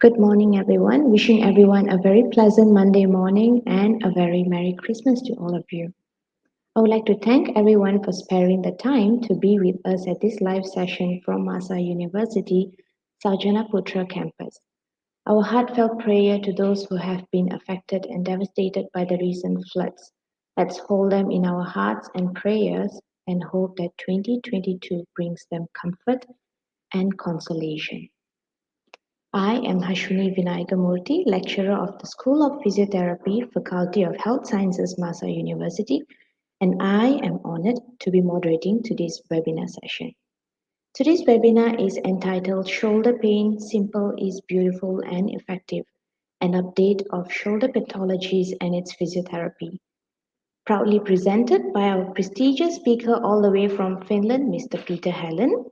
Good morning, everyone. Wishing everyone a very pleasant Monday morning and a very Merry Christmas to all of you. I would like to thank everyone for sparing the time to be with us at this live session from Maasai University, Sarjanaputra campus. Our heartfelt prayer to those who have been affected and devastated by the recent floods. Let's hold them in our hearts and prayers and hope that 2022 brings them comfort and consolation. I am Hashwini Vinayakamurthy, lecturer of the School of Physiotherapy, Faculty of Health Sciences, Maasai University, and I am honored to be moderating today's webinar session. Today's webinar is entitled Shoulder Pain, Simple is Beautiful and Effective, an update of shoulder pathologies and its physiotherapy. Proudly presented by our prestigious speaker all the way from Finland, Mr. Peter Helen.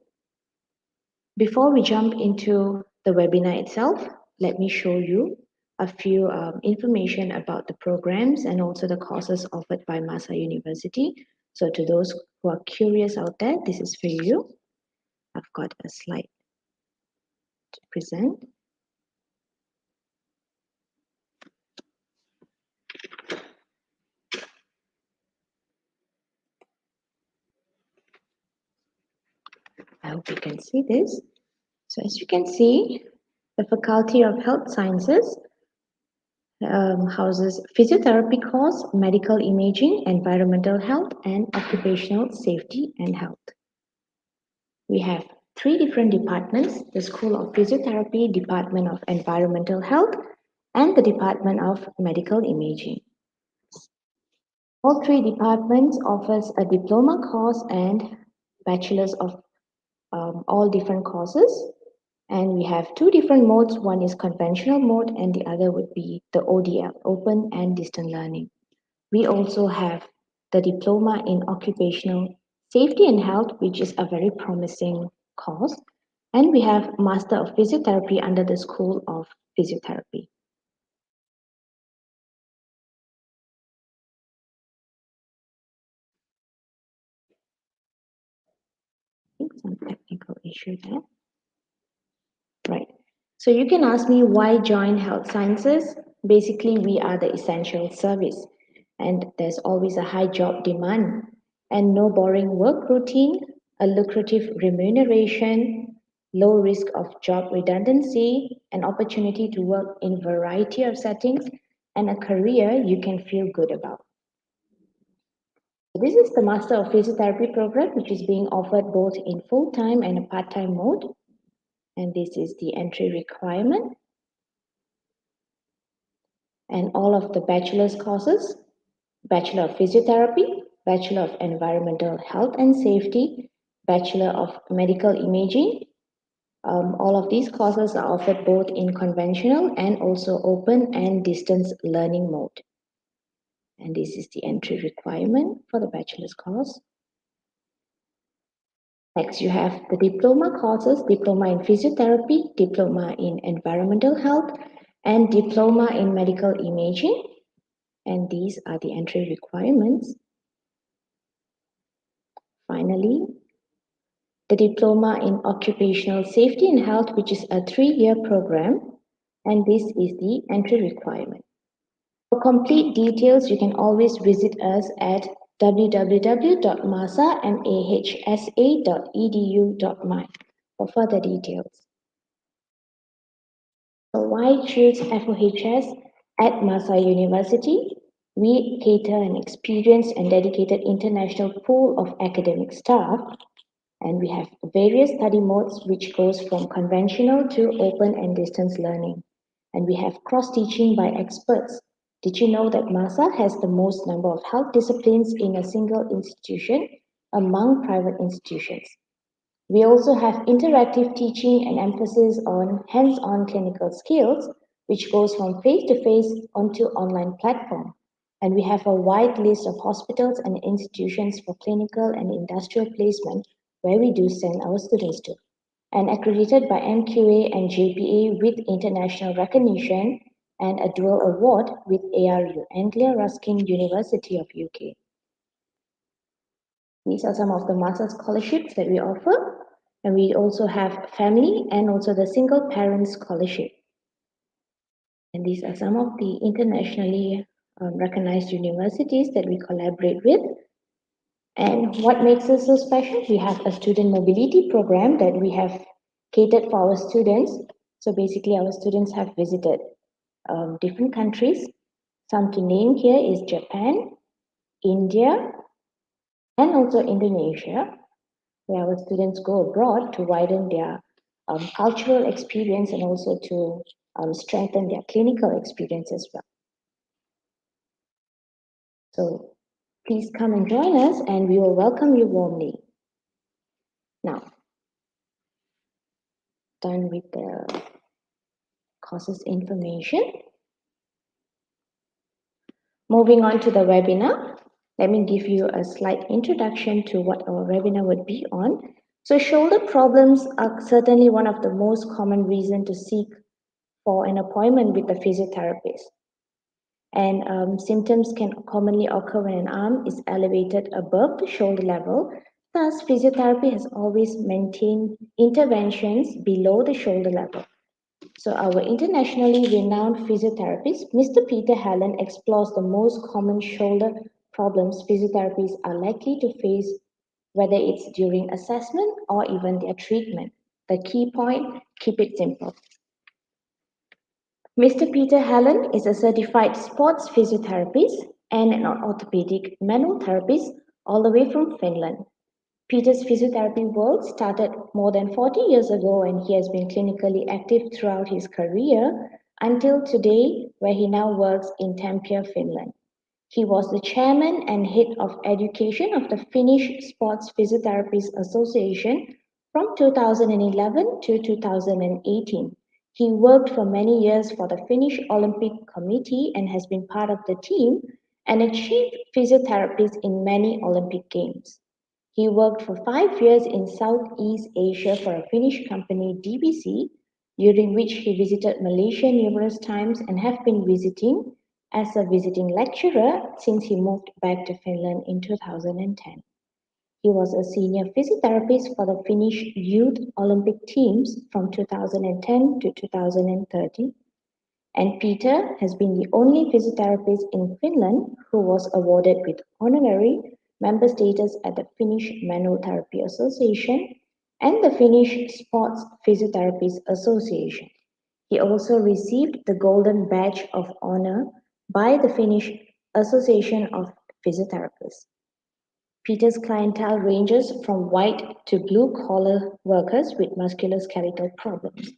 Before we jump into the webinar itself, let me show you a few information about the programs and also the courses offered by Maasai University. So to those who are curious out there, this is for you. I've got a slide to present. I hope you can see this. So as you can see, the Faculty of Health Sciences houses physiotherapy course, medical imaging, environmental health, and occupational safety and health. We have three different departments: the School of Physiotherapy, Department of Environmental Health, and the Department of Medical Imaging. All three departments offers a diploma course and bachelor's of all different courses. And we have two different modes. One is conventional mode and the other would be the ODL, Open and Distant Learning. We also have the Diploma in Occupational Safety and Health, which is a very promising course. And we have Master of Physiotherapy under the School of Physiotherapy. I think some technical issue there. Right. So you can ask me why join health sciences. Basically, we are the essential service and there's always a high job demand and no boring work routine, a lucrative remuneration, low risk of job redundancy, an opportunity to work in a variety of settings, and a career you can feel good about. This is the Master of Physiotherapy program, which is being offered both in full-time and a part-time mode. And this is the entry requirement. And all of the bachelor's courses, Bachelor of Physiotherapy, Bachelor of Environmental Health and Safety, Bachelor of Medical Imaging. All of these courses are offered both in conventional and also open and distance learning mode. And this is the entry requirement for the bachelor's course. Next, you have the diploma courses, Diploma in Physiotherapy, Diploma in Environmental Health, and Diploma in Medical Imaging. And these are the entry requirements. Finally, the Diploma in Occupational Safety and Health, which is a 3-year program, and this is the entry requirement. For complete details, you can always visit us at www.mahsa.edu.my for further details. So why choose FOHS at Maasai University? We cater an experienced and dedicated international pool of academic staff, and we have various study modes which goes from conventional to open and distance learning. And we have cross-teaching by experts. Did you know that MAHSA has the most number of health disciplines in a single institution among private institutions? We also have interactive teaching and emphasis on hands-on clinical skills, which goes from face-to-face onto online platform. And we have a wide list of hospitals and institutions for clinical and industrial placement where we do send our students to. And accredited by MQA and JPA with international recognition and a dual award with ARU, Anglia Ruskin University of UK. These are some of the MAHSA scholarships that we offer. And we also have family and also the single parent scholarship. And these are some of the internationally recognized universities that we collaborate with. And what makes us so special? We have a student mobility program that we have catered for our students. So basically, our students have visited different countries. Some to name here is Japan, India, and also Indonesia, where our students go abroad to widen their cultural experience and also to strengthen their clinical experience as well. So please come and join us, and we will welcome you warmly. Now, done with the courses information. Moving on to the webinar, let me give you a slight introduction to what our webinar would be on. So shoulder problems are certainly one of the most common reasons to seek for an appointment with a physiotherapist. And symptoms can commonly occur when an arm is elevated above the shoulder level. Thus, physiotherapy has always maintained interventions below the shoulder level. So our internationally renowned physiotherapist, Mr. Peter Hallen, explores the most common shoulder problems physiotherapists are likely to face, whether it's during assessment or even their treatment. The key point, keep it simple. Mr. Peter Hallen is a certified sports physiotherapist and an orthopedic manual therapist all the way from Finland. Peter's physiotherapy world started more than 40 years ago, and he has been clinically active throughout his career until today, where he now works in Tampere, Finland. He was the chairman and head of education of the Finnish Sports Physiotherapists Association from 2011 to 2018. He worked for many years for the Finnish Olympic Committee and has been part of the team and a chief physiotherapist in many Olympic Games. He worked for 5 years in Southeast Asia for a Finnish company, DBC, during which he visited Malaysia numerous times and have been visiting as a visiting lecturer since he moved back to Finland in 2010. He was a senior physiotherapist for the Finnish youth Olympic teams from 2010 to 2013. And Peter has been the only physiotherapist in Finland who was awarded with honorary member status at the Finnish Manual Therapy Association and the Finnish Sports Physiotherapists Association. He also received the Golden Badge of Honor by the Finnish Association of Physiotherapists. Peter's clientele ranges from white to blue-collar workers with musculoskeletal problems.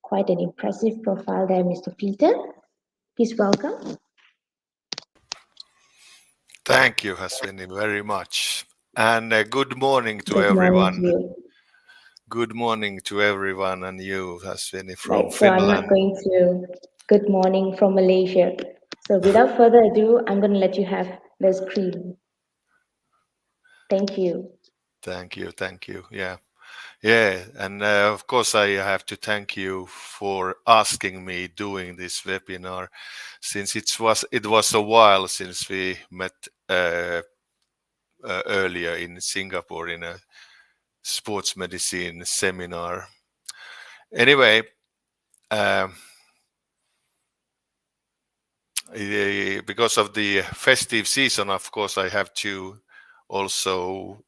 Quite an impressive profile there, Mr. Peter. Please welcome. Thank you, Haswini, very much. And good morning to Good morning everyone. to you. Good morning to everyone and you, Haswini, from Right, so Finland. I'm not going to good morning from Malaysia. So without further ado, I'm going to let you have the screen. Thank you. Thank you. Yeah, and of course I have to thank you for asking me doing this webinar, since it was a while since we met earlier in Singapore in a sports medicine seminar. Anyway, because of the festive season, of course, I have to also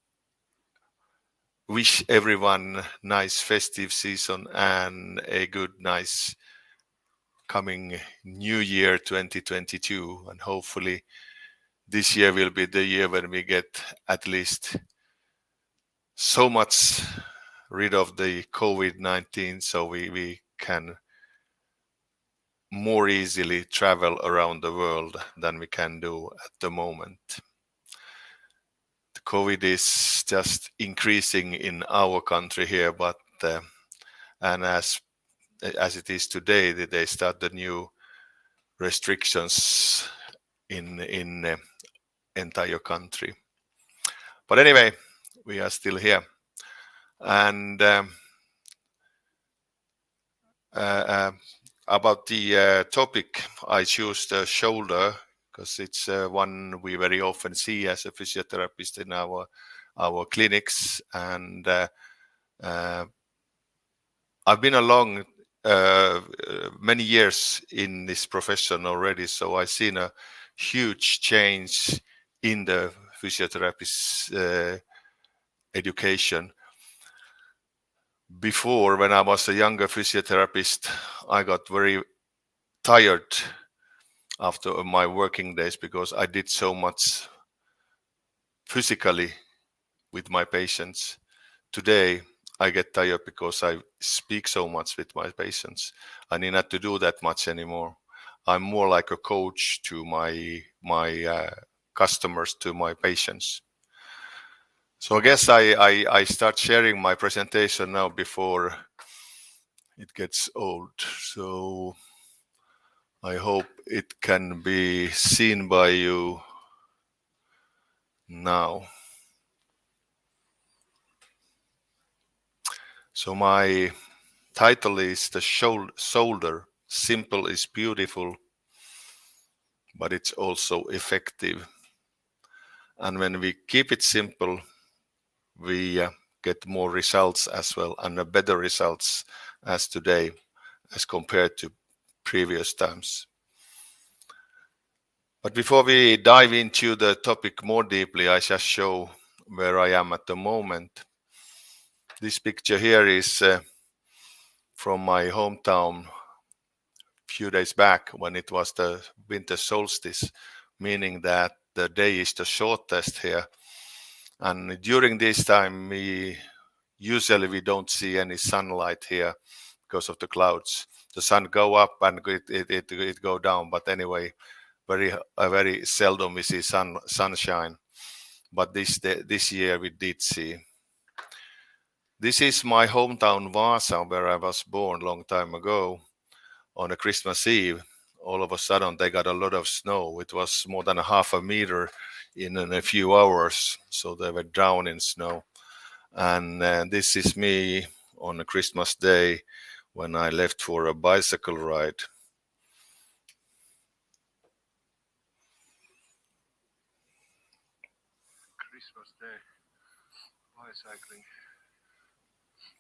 wish everyone nice festive season and a good, nice coming new year 2022. And hopefully this year will be the year when we get at least so much rid of the COVID-19 so we can more easily travel around the world than we can do at the moment. The COVID is just increasing in our country here, but and as it is today, they start the new restrictions in entire country. But anyway, we are still here, and about the topic, I choose the shoulder because it's one we very often see as a physiotherapist in our clinics, and I've been along many years in this profession already, so I've seen a huge change in the physiotherapist education. Before, when I was a younger physiotherapist, I got very tired after my working days because I did so much physically with my patients. Today, I get tired because I speak so much with my patients. I need not to do that much anymore. I'm more like a coach to my customers, to my patients. So I guess I start sharing my presentation now before it gets old. So I hope it can be seen by you now. So my title is The Shoulder. Simple is beautiful, but it's also effective. And when we keep it simple, we get more results as well, and better results as today as compared to previous times. But before we dive into the topic more deeply, I just show where I am at the moment. This picture here is from my hometown few days back when it was the winter solstice, meaning that the day is the shortest here. And during this time, we don't see any sunlight here because of the clouds. The sun go up and it go down. But anyway, very seldom we see sunshine. But this year we did see. This is my hometown Vaasa, where I was born a long time ago. On a Christmas Eve, all of a sudden they got a lot of snow. It was more than a half a meter in a few hours, so they were drowned in snow. And this is me on a Christmas day when I left for a bicycle ride. Christmas day, bicycling,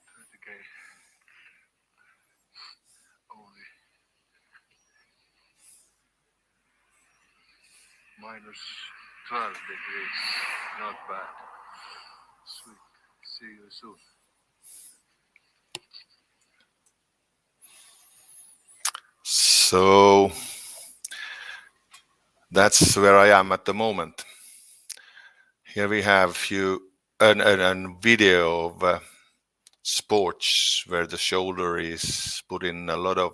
30k, only minus 12 degrees, not bad. Sweet. See you soon. So that's where I am at the moment. Here we have a video of sports where the shoulder is put in a lot of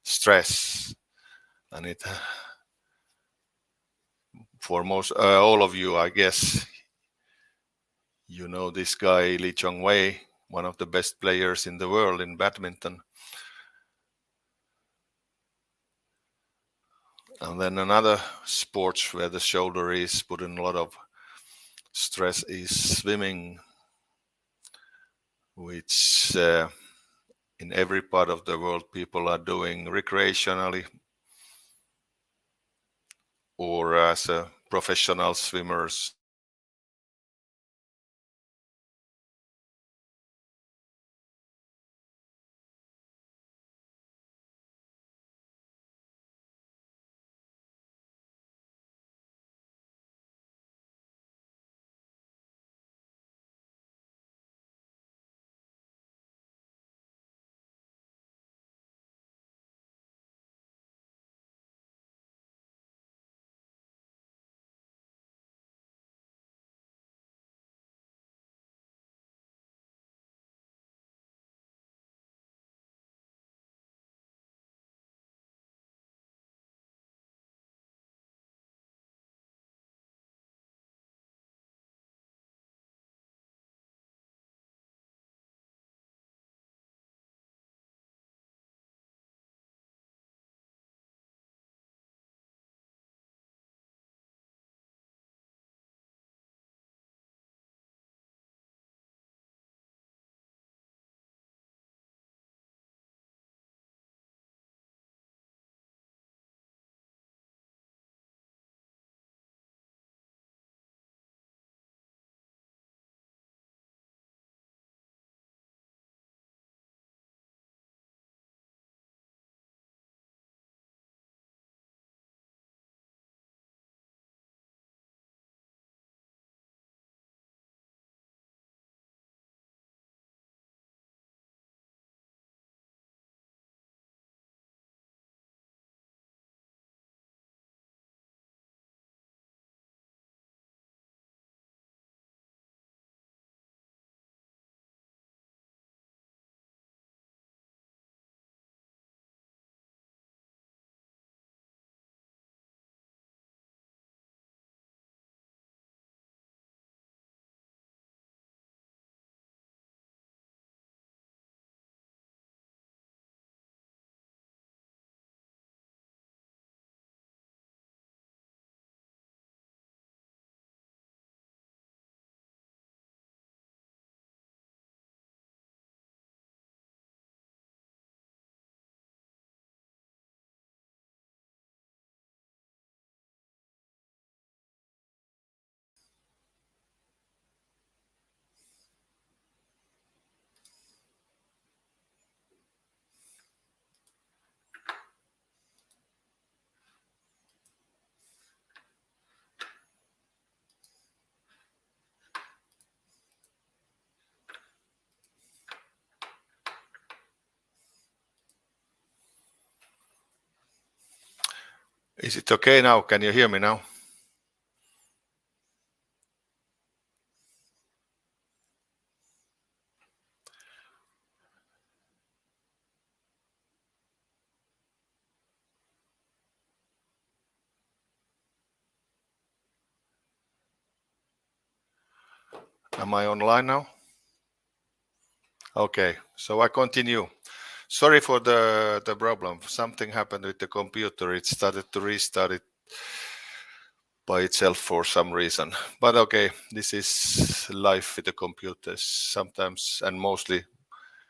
stress, and it for most all of you, I guess, you know this guy Lee Chong Wei, one of the best players in the world in badminton. And then another sport where the shoulder is put in a lot of stress is swimming, which in every part of the world people are doing recreationally or as professional swimmers. Is it okay now? Can you hear me now? Am I online now? Okay, so I continue. Sorry for the problem. Something happened with the computer. It started to restart it by itself for some reason. But okay, this is life with the computers. Sometimes and mostly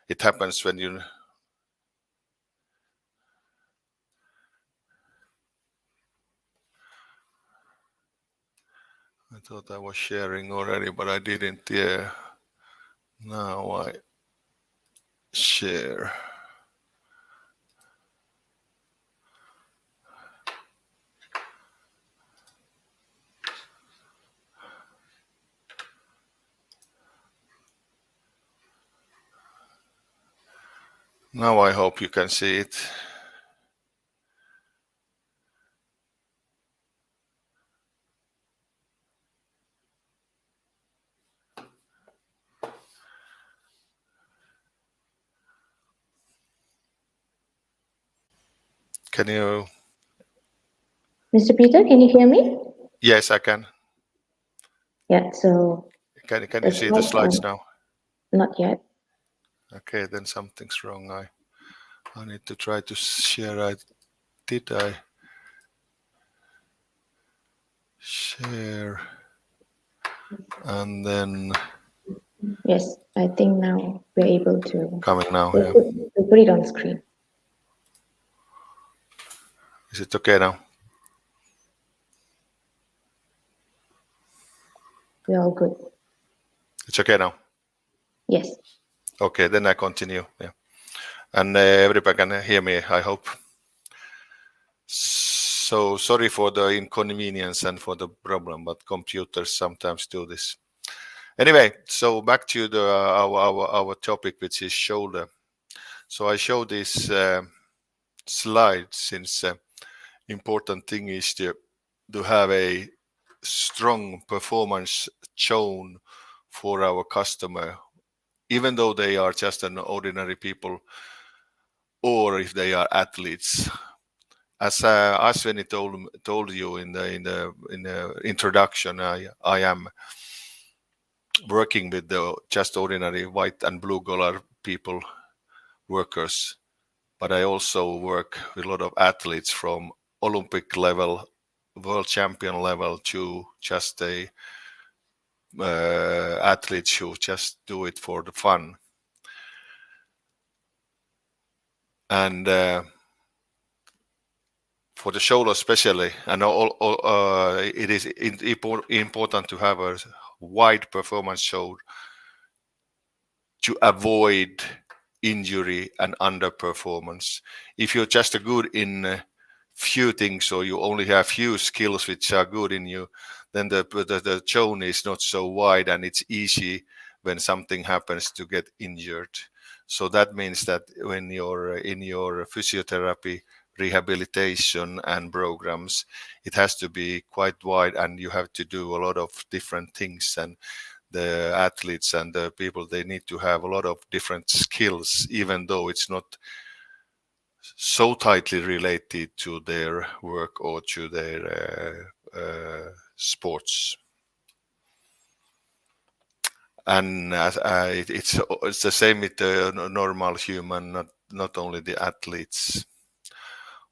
it happens when you... I thought I was sharing already, but I didn't. Yeah. Now I share. Now I hope you can see it. Can you? Mr. Peter, can you hear me? Yes, I can. Yeah, so Can you see the slides now? Not yet. Okay, then something's wrong. I need to try to share. Did I share? And then Yes, I think now we're able to. coming now. We'll Yeah. put it on screen. Is it okay now? We're all good. It's okay now. Yes. Okay, then I continue. Yeah, and everybody can hear me, I hope. So sorry for the inconvenience and for the problem, but computers sometimes do this. Anyway, so back to our topic, which is shoulder. So I show this slide since important thing is to have a strong performance shown for our customer, even though they are just an ordinary people or if they are athletes. As Asveni told you in the introduction, I am working with the just ordinary white and blue collar people, workers, but I also work with a lot of athletes from Olympic level, world champion level to just a athletes who just do it for the fun. And for the shoulder especially, and it is important to have a wide performance shoulder to avoid injury and underperformance. If you're just good in few things or you only have few skills which are good in you, then the zone is not so wide and it's easy when something happens to get injured. So that means that when you're in your physiotherapy, rehabilitation and programs, it has to be quite wide and you have to do a lot of different things, and the athletes and the people, they need to have a lot of different skills, even though it's not so tightly related to their work or to their sports. And it's the same with the normal human, not only the athletes.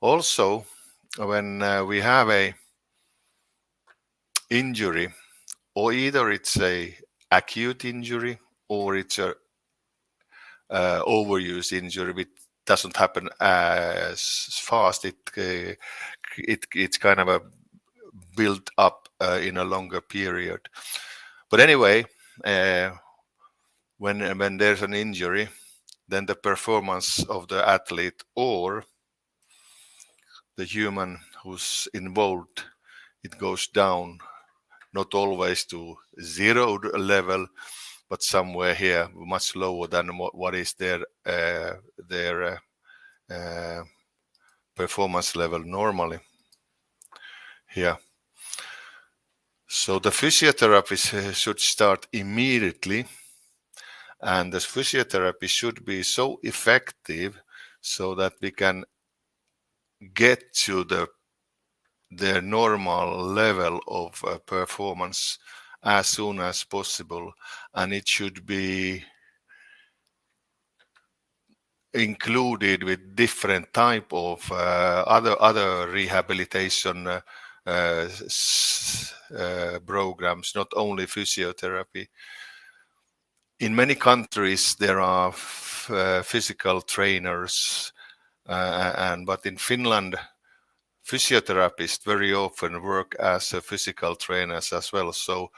Also, when we have a injury, or either it's a acute injury or it's a overuse injury, which doesn't happen as fast. It's kind of a built up in a longer period. But anyway, when there's an injury, then the performance of the athlete or the human who's involved, it goes down, not always to zero level, but somewhere here much lower than what is their performance level normally. Yeah. So the physiotherapy should start immediately, and the physiotherapy should be so effective so that we can get to their normal level of performance as soon as possible, and it should be included with different type of other rehabilitation programs, not only physiotherapy. In many countries there are physical trainers, but in Finland physiotherapists very often work as physical trainers as well. So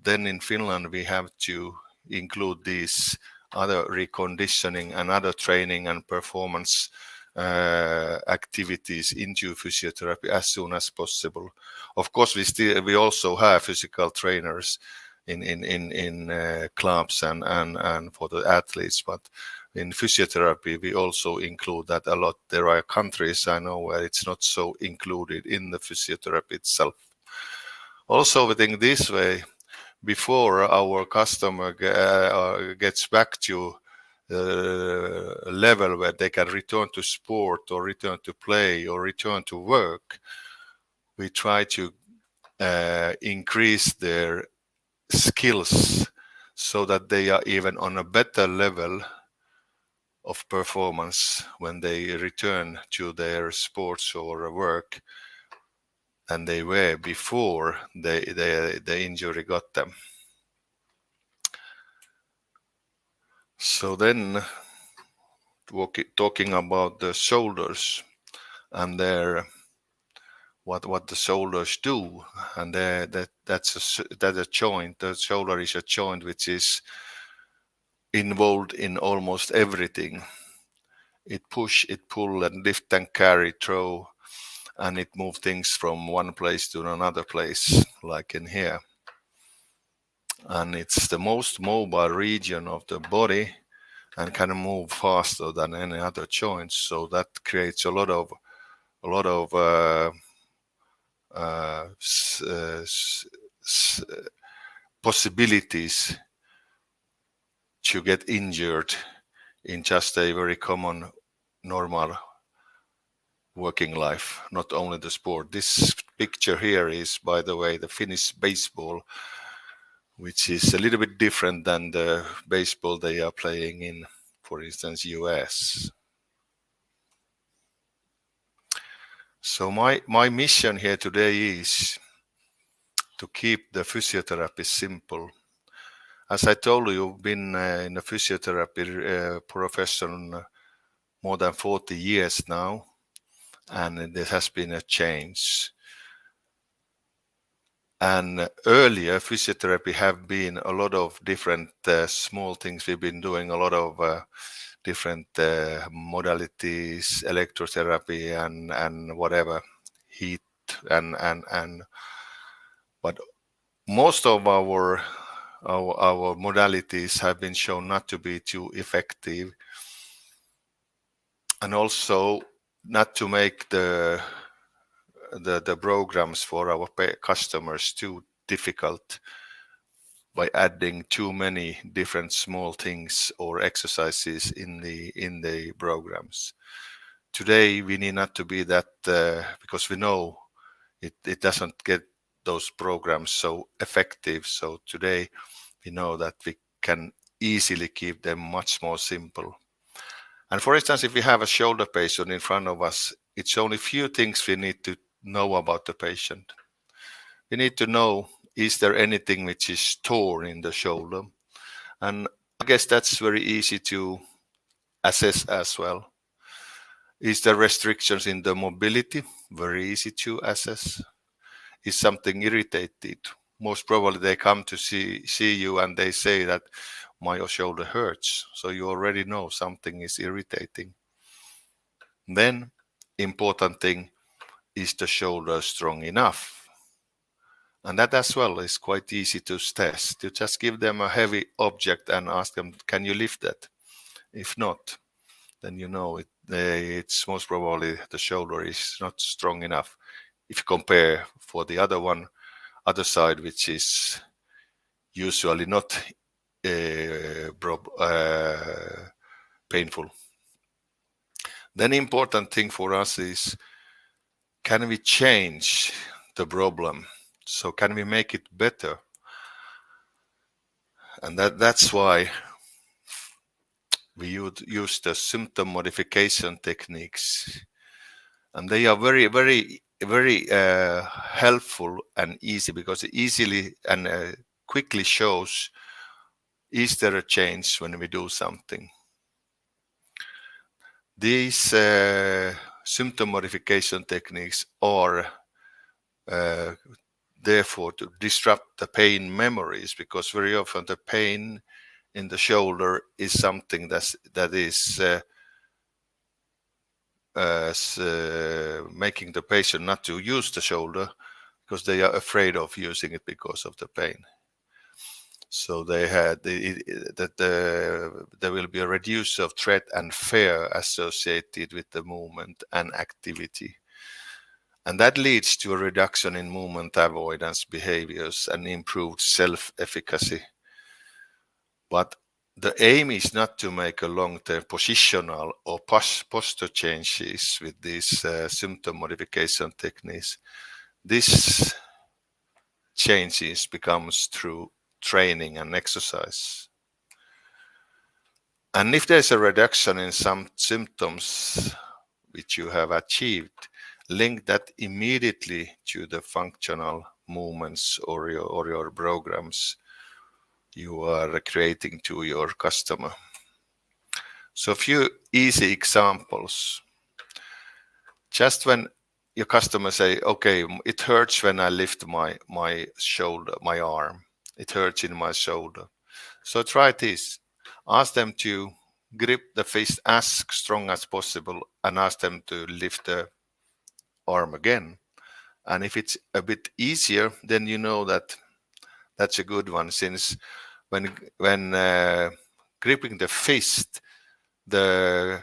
then in Finland we have to include these other reconditioning and other training and performance activities into physiotherapy as soon as possible. Of course, we also have physical trainers in clubs and for the athletes, but in physiotherapy we also include that a lot. There are countries I know where it's not so included in the physiotherapy itself. Also, we think this way, before our customer gets back to level where they can return to sport or return to play or return to work, we try to increase their skills so that they are even on a better level of performance when they return to their sports or work than they were before the injury got them. So then, talking about the shoulders and their what the shoulders do, and that's a joint. The shoulder is a joint which is involved in almost everything. It push, it pull, and lift and carry, throw, and it moves things from one place to another place, like in here. And it's the most mobile region of the body and can move faster than any other joint. So that creates a lot of possibilities to get injured in just a very common, normal working life, not only the sport. This picture here is, by the way, the Finnish baseball, which is a little bit different than the baseball they are playing in, for instance, US. So my mission here today is to keep the physiotherapy simple. As I told you, I've been in a physiotherapy profession more than 40 years now, and there has been a change. And earlier, physiotherapy have been a lot of different small things. We've been doing a lot of different modalities, electrotherapy and whatever, heat and but most of our modalities have been shown not to be too effective, and also not to make the programs for our customers too difficult by adding too many different small things or exercises in the programs. Today we need not to be that because we know it doesn't get those programs so effective. So today we know that we can easily keep them much more simple. And for instance, if we have a shoulder patient in front of us, it's only few things we need to know about the patient. We need to know, is there anything which is torn in the shoulder? And I guess that's very easy to assess as well. Is there restrictions in the mobility? Very easy to assess. Is something irritated? Most probably they come to see you and they say that my shoulder hurts. So you already know something is irritating. Then, important thing, is the shoulder strong enough? And that as well is quite easy to test. You just give them a heavy object and ask them, can you lift that? If not, then you know it's most probably the shoulder is not strong enough. if you compare for the other side, which is usually not painful. Then important thing for us is, can we change the problem? So can we make it better? And that's why we use the symptom modification techniques. And they are very, very, very helpful and easy, because it easily and quickly shows, is there a change when we do something? These symptom modification techniques are therefore to disrupt the pain memories, because very often the pain in the shoulder is something that is making the patient not to use the shoulder, because they are afraid of using it because of the pain. So there will be a reduction of threat and fear associated with the movement and activity. And that leads to a reduction in movement avoidance behaviors and improved self-efficacy. But the aim is not to make a long-term positional or posture changes with these symptom modification techniques. This changes becomes through training and exercise. And if there's a reduction in some symptoms which you have achieved, link that immediately to the functional movements or your programs you are creating to your customer. So a few easy examples. Just when your customer say, okay, it hurts when I lift my shoulder, my arm. It hurts in my shoulder. So try this. Ask them to grip the fist as strong as possible and ask them to lift the arm again. And if it's a bit easier, then you know that that's a good one, since when gripping the fist, the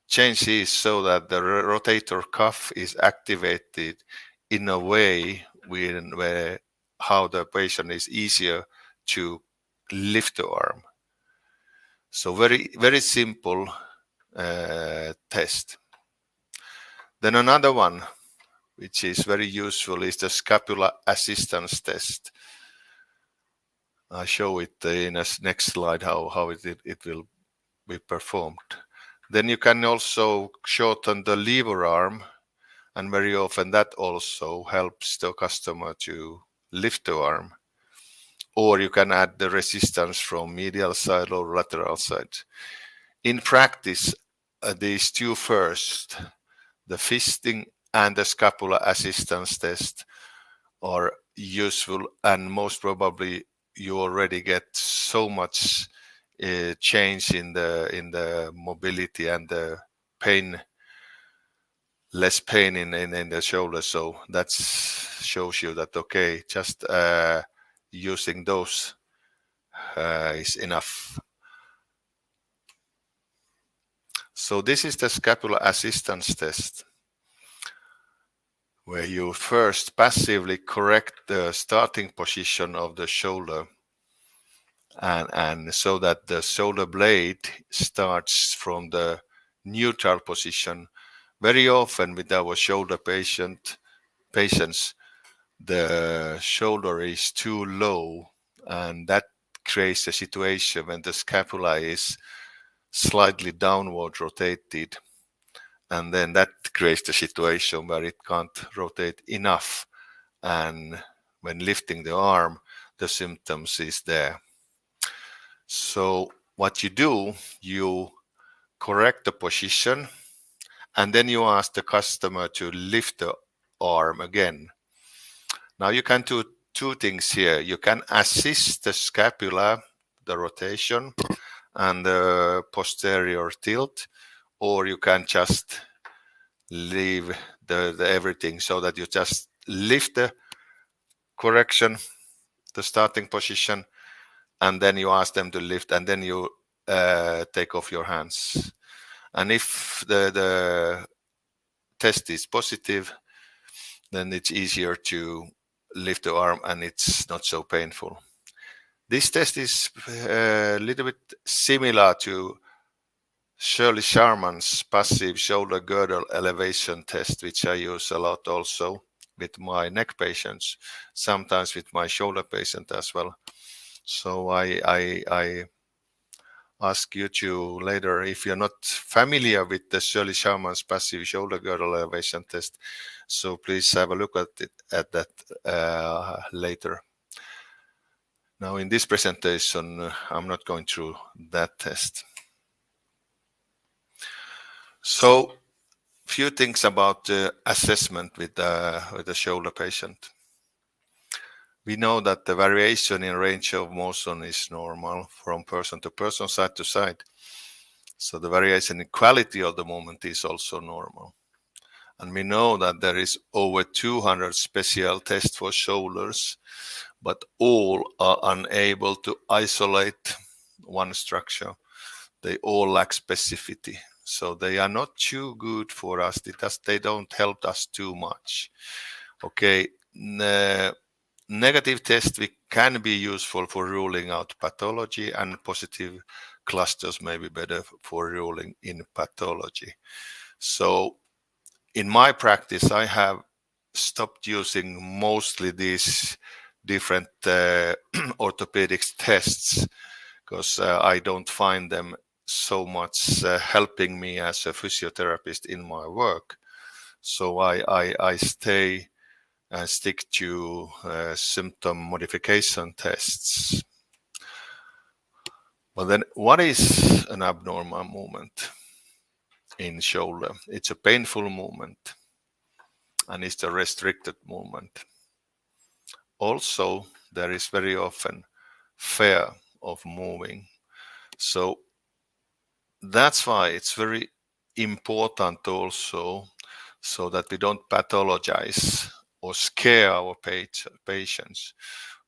change is so that the rotator cuff is activated in a way where how the patient is easier to lift the arm. So very, very simple test. Then another one, which is very useful, is the Scapula assistance test. I show it in a next slide how it will be performed. Then you can also shorten the lever arm, and very often that also helps the customer to lift the arm. Or you can add the resistance from medial side or lateral side. In practice, these two first, the fisting and the scapula assistance test, are useful, and most probably you already get so much change in the mobility and the pain, less pain in the shoulder. So that shows you that, okay, just using those is enough. So this is the scapula assistance test, where you first passively correct the starting position of the shoulder, and so that the shoulder blade starts from the neutral position. Very often with our shoulder patients, the shoulder is too low, and that creates a situation when the scapula is slightly downward rotated, and then that creates the situation where it can't rotate enough, and when lifting the arm, the symptoms is there. So what you do, you correct the position, and then you ask the customer to lift the arm again. Now you can do two things here. You can assist the scapula, the rotation and the posterior tilt, or you can just leave the everything, so that you just lift the correction, the starting position, and then you ask them to lift, and then you take off your hands. And if the test is positive, then it's easier to lift the arm and it's not so painful. This test is a little bit similar to Shirley Sharman's passive shoulder girdle elevation test, which I use a lot also with my neck patients, sometimes with my shoulder patient as well. So I ask you to later, if you're not familiar with the Shirley Sharman's passive shoulder girdle elevation test, so please have a look at that later. Now in this presentation, I'm not going through that test. So few things about the assessment with the shoulder patient. We know that the variation in range of motion is normal from person to person, side to side. So the variation in quality of the movement is also normal. And we know that there is over 200 special tests for shoulders, but all are unable to isolate one structure. They all lack specificity. So they are not too good for us. They don't help us too much. Okay, negative tests can be useful for ruling out pathology, and positive clusters may be better for ruling in pathology. So in my practice, I have stopped using mostly these different orthopedics tests because I don't find them so much helping me as a physiotherapist in my work. So I stay and stick to symptom modification tests. But then what is an abnormal movement in shoulder? It's a painful movement and it's a restricted movement. Also, there is very often fear of moving. So that's why it's very important also so that we don't pathologize or scare our patients.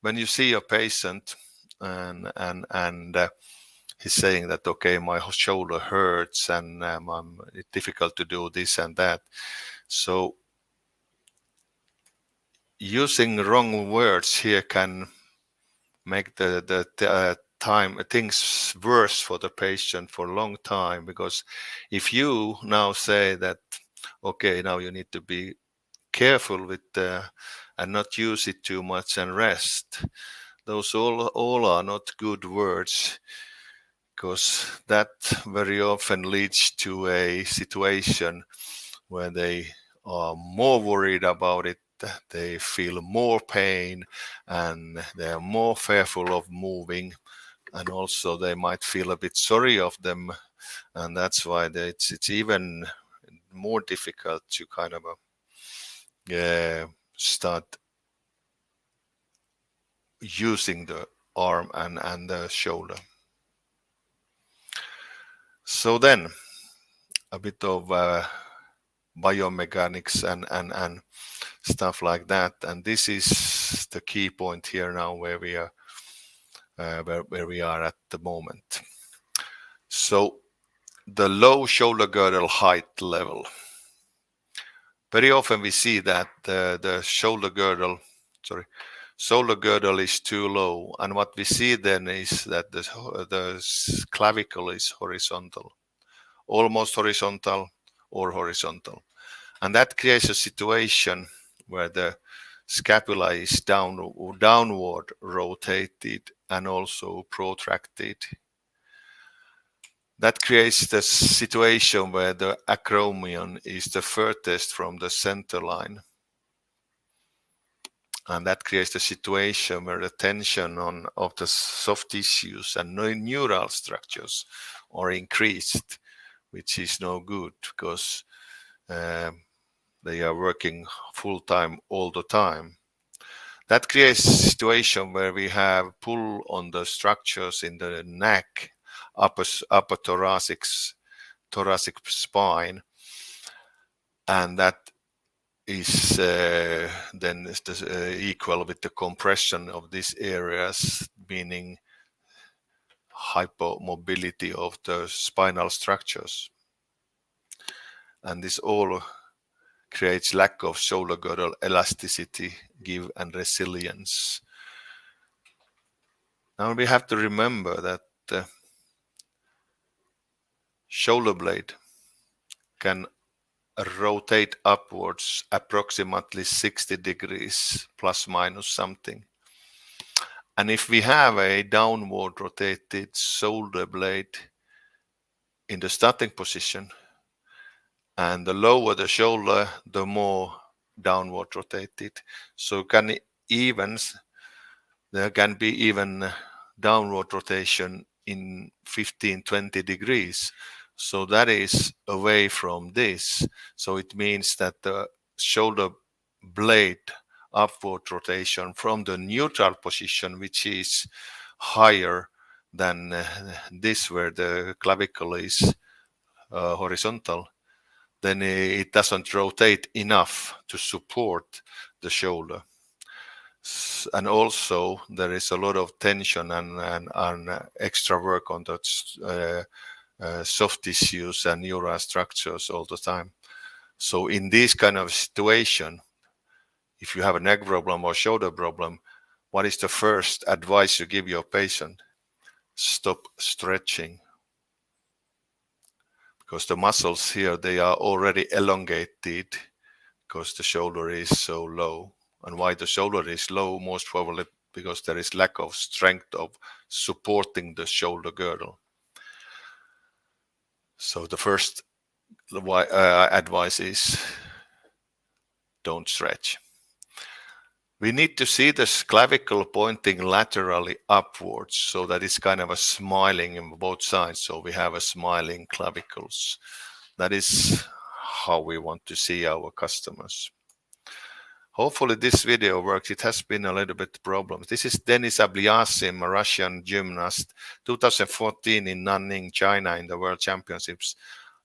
When you see a patient and he's saying that, okay, my shoulder hurts and it's difficult to do this and that. So using wrong words here can make the time things worse for the patient for a long time, because if you now say that, okay, now you need to be careful with and not use it too much and rest, those all are not good words, because that very often leads to a situation where they are more worried about it, they feel more pain, and they are more fearful of moving, and also they might feel a bit sorry of them, and that's why it's even more difficult to kind of start using the arm and the shoulder. So then a bit of biomechanics and stuff like that, and this is the key point here now where we are where we are at the moment. So the low shoulder girdle height level, very often we see that the shoulder girdle is too low, and what we see then is that the clavicle is horizontal, almost horizontal or horizontal. And that creates a situation where the scapula is downward rotated and also protracted. That creates the situation where the acromion is the furthest from the center line. And that creates the situation where the tension of the soft tissues and neural structures are increased, which is no good because they are working full time all the time. That creates a situation where we have pull on the structures in the neck, upper thoracic spine, and that is then equal with the compression of these areas, meaning hypomobility of the spinal structures. And this all creates lack of shoulder girdle elasticity, give and resilience. Now we have to remember that the shoulder blade can rotate upwards approximately 60 degrees plus minus something. And if we have a downward rotated shoulder blade in the starting position, and the lower the shoulder, the more downward rotated. So there can be even downward rotation in 15-20 degrees. So that is away from this. So it means that the shoulder blade upward rotation from the neutral position, which is higher than this, where the clavicle is horizontal, then it doesn't rotate enough to support the shoulder. And also there is a lot of tension and extra work on the soft tissues and neural structures all the time. So in this kind of situation, if you have a neck problem or shoulder problem, what is the first advice you give your patient? Stop stretching. Because the muscles here, they are already elongated because the shoulder is so low. And why the shoulder is low? Most probably because there is lack of strength of supporting the shoulder girdle. So the first advice is don't stretch. We need to see the clavicle pointing laterally upwards, so that it's kind of a smiling on both sides. So we have a smiling clavicles. That is how we want to see our customers. Hopefully this video works. It has been a little bit problems. This is Denis Abliasim, a Russian gymnast, 2014 in Nanning, China, in the World Championships.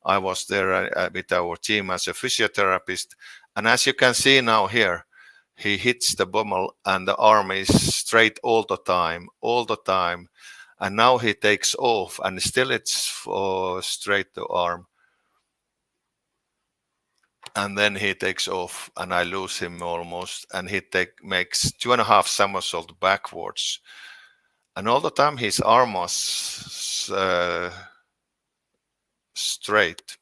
I was there with our team as a physiotherapist. And as you can see now here, he hits the pommel and the arm is straight all the time. And now he takes off and still it's straight the arm. And then he takes off and I lose him almost. And he makes 2.5 somersaults backwards. And all the time his arm was straight.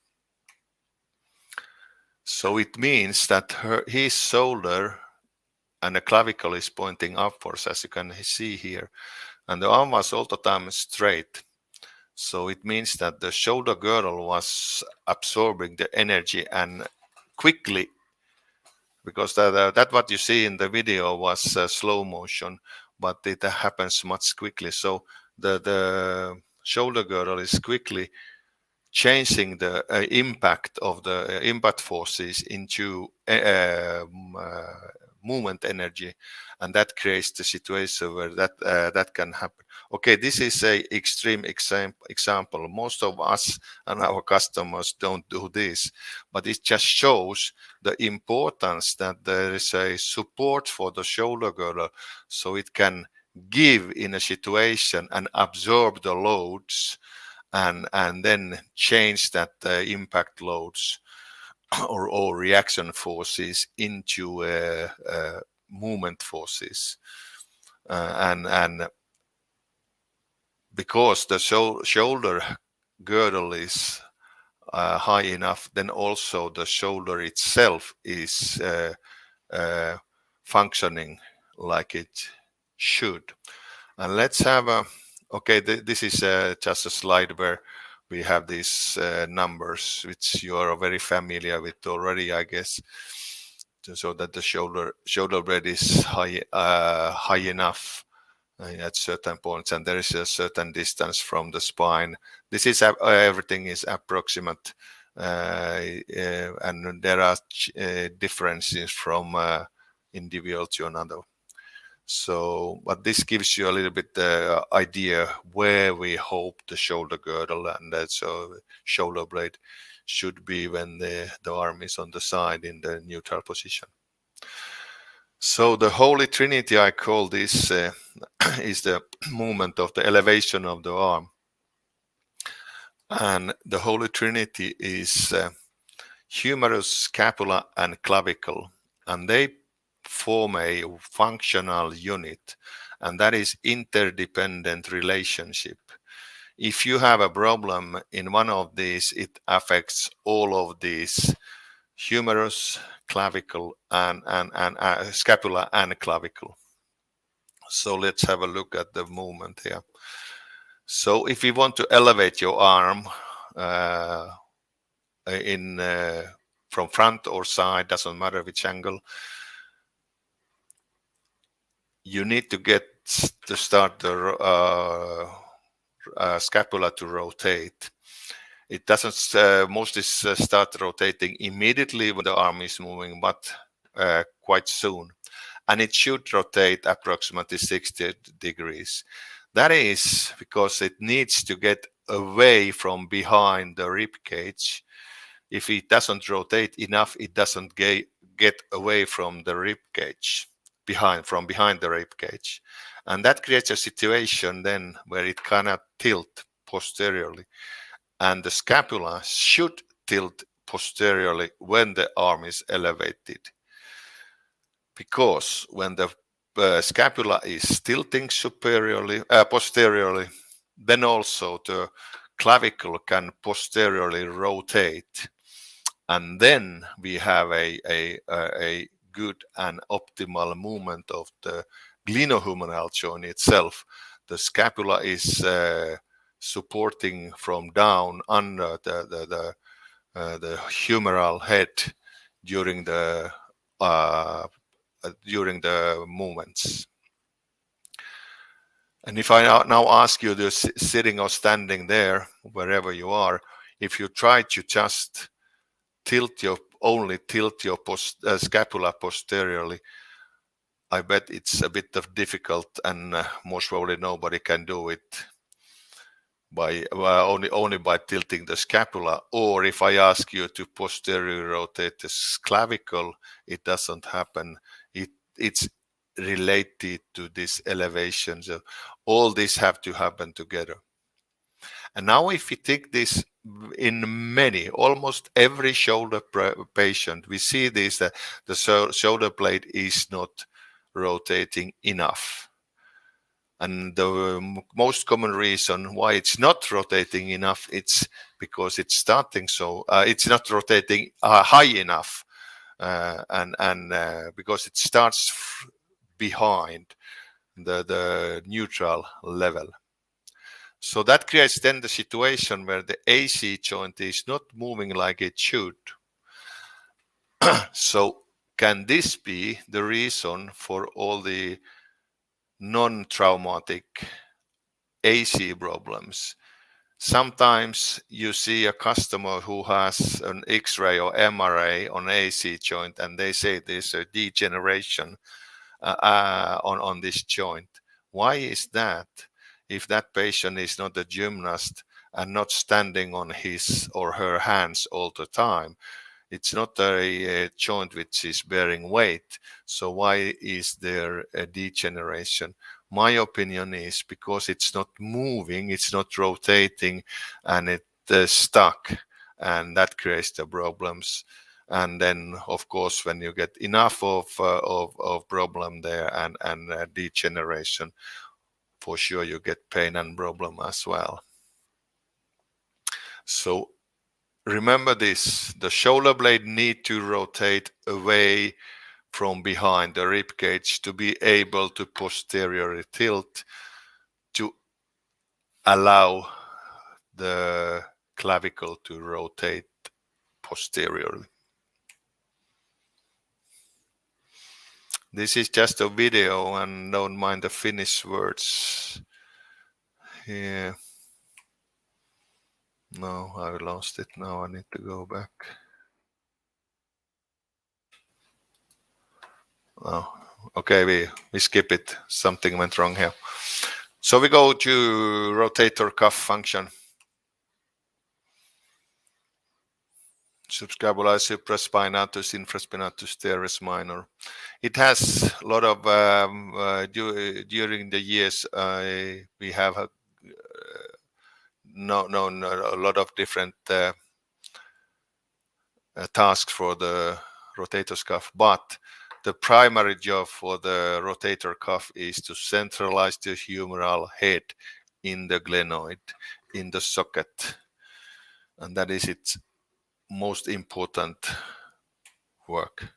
So it means that his shoulder and the clavicle is pointing upwards, as you can see here. And the arm was all the time straight. So it means that the shoulder girdle was absorbing the energy and quickly, because that what you see in the video was slow motion, but it happens much quickly. So the shoulder girdle is quickly changing the impact of the impact forces into movement energy, and that creates the situation where that can happen. Okay, this is a extreme example. Most of us and our customers don't do this, but it just shows the importance that there is a support for the shoulder girdle, so it can give in a situation and absorb the loads and then change that impact loads or reaction forces into movement forces, and because the shoulder girdle is high enough, then also the shoulder itself is functioning like it should. And let's have a this is just a slide where we have these numbers, which you are very familiar with already, I guess, so that the shoulder blade is high enough at certain points, and there is a certain distance from the spine. This is everything is approximate, and there are differences from individual to another. So, but this gives you a little bit idea where we hope the shoulder girdle and so shoulder blade should be when the arm is on the side in the neutral position. So the Holy Trinity, I call this, is the movement of the elevation of the arm. And the Holy Trinity is humerus, scapula, and clavicle, and they form a functional unit, and that is interdependent relationship. If you have a problem in one of these, it affects all of these: humerus, clavicle, and scapula and clavicle. So let's have a look at the movement here. So if you want to elevate your arm from front or side, doesn't matter which angle, you need to start the scapula to rotate. It doesn't mostly start rotating immediately when the arm is moving, but quite soon. And it should rotate approximately 60 degrees. That is because it needs to get away from behind the rib cage. If it doesn't rotate enough, it doesn't get away from the rib cage, from behind the rib cage. And that creates a situation then where it cannot tilt posteriorly. And the scapula should tilt posteriorly when the arm is elevated. Because when the scapula is tilting posteriorly, then also the clavicle can posteriorly rotate. And then we have a good and optimal movement of the glenohumeral joint itself. The scapula is supporting from down under the humeral head during the movements. And if I now ask you to sitting or standing there, wherever you are, if you try to just tilt your scapula posteriorly, I bet it's a bit of difficult, and most probably nobody can do it by only by tilting the scapula. Or if I ask you to posteriorly rotate the clavicle, it doesn't happen. It's related to this elevation. So all this have to happen together. And now if we take this in almost every shoulder patient, we see this, that the shoulder blade is not rotating enough. And the most common reason why it's not rotating enough, it's because it's not rotating high enough, and because it starts behind the neutral level. So that creates then the situation where the AC joint is not moving like it should. So can this be the reason for all the non-traumatic AC problems? Sometimes you see a customer who has an X-ray or MRI on AC joint, and they say there's a degeneration on this joint. Why is that? If that patient is not a gymnast and not standing on his or her hands all the time, it's not a joint which is bearing weight. So why is there a degeneration? My opinion is because it's not moving, it's not rotating, and it's stuck, and that creates the problems. And then, of course, when you get enough of problem there and degeneration, for sure you get pain and problem as well. So remember this: the shoulder blade need to rotate away from behind the rib cage to be able to posteriorly tilt to allow the clavicle to rotate posteriorly. This is just a video, and don't mind the Finnish words here. No, I lost it. Now I need to go back. Oh, okay, we skip it. Something went wrong here. So we go to rotator cuff function. Subscapularis supraspinatus infraspinatus teres minor. It has a lot of during the years we have known a lot of different task for the rotator cuff, but the primary job for the rotator cuff is to centralize the humeral head in the glenoid, in the socket, and that is its most important work.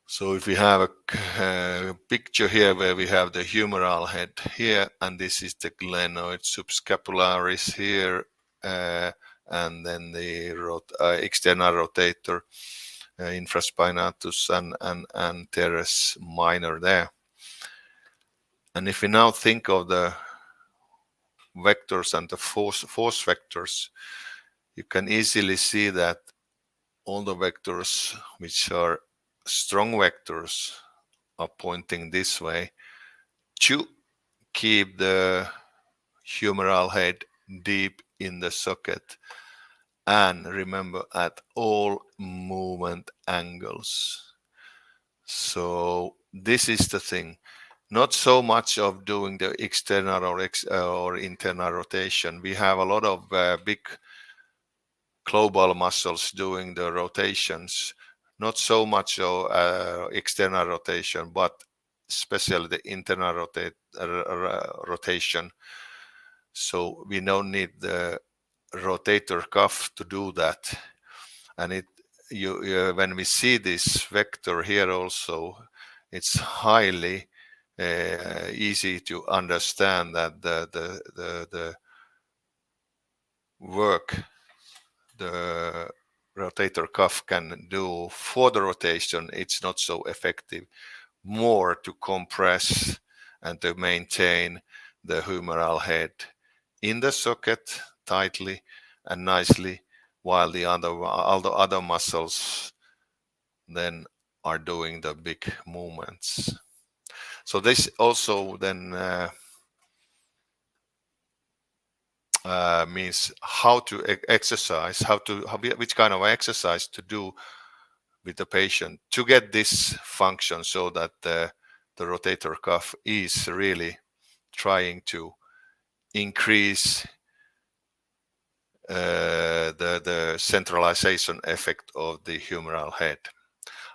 So if we have a picture here where we have the humeral head here, and this is the glenoid subscapularis here, and then the external rotator, infraspinatus and teres minor there. And if we now think of the vectors and the force vectors, you can easily see that all the vectors which are strong vectors are pointing this way to keep the humeral head deep in the socket, and remember, at all movement angles. So this is the thing, not so much of doing the external or internal rotation. We have a lot of big global muscles doing the rotations, not so much external rotation, but especially the internal rotation. So we don't need the rotator cuff to do that. And when we see this vector here also, it's highly easy to understand that the work the rotator cuff can do for the rotation, it's not so effective. More to compress and to maintain the humeral head in the socket tightly and nicely, while all the other muscles then are doing the big movements. So this also then means how to exercise, which kind of exercise to do with the patient to get this function, so that the rotator cuff is really trying to increase the centralization effect of the humeral head.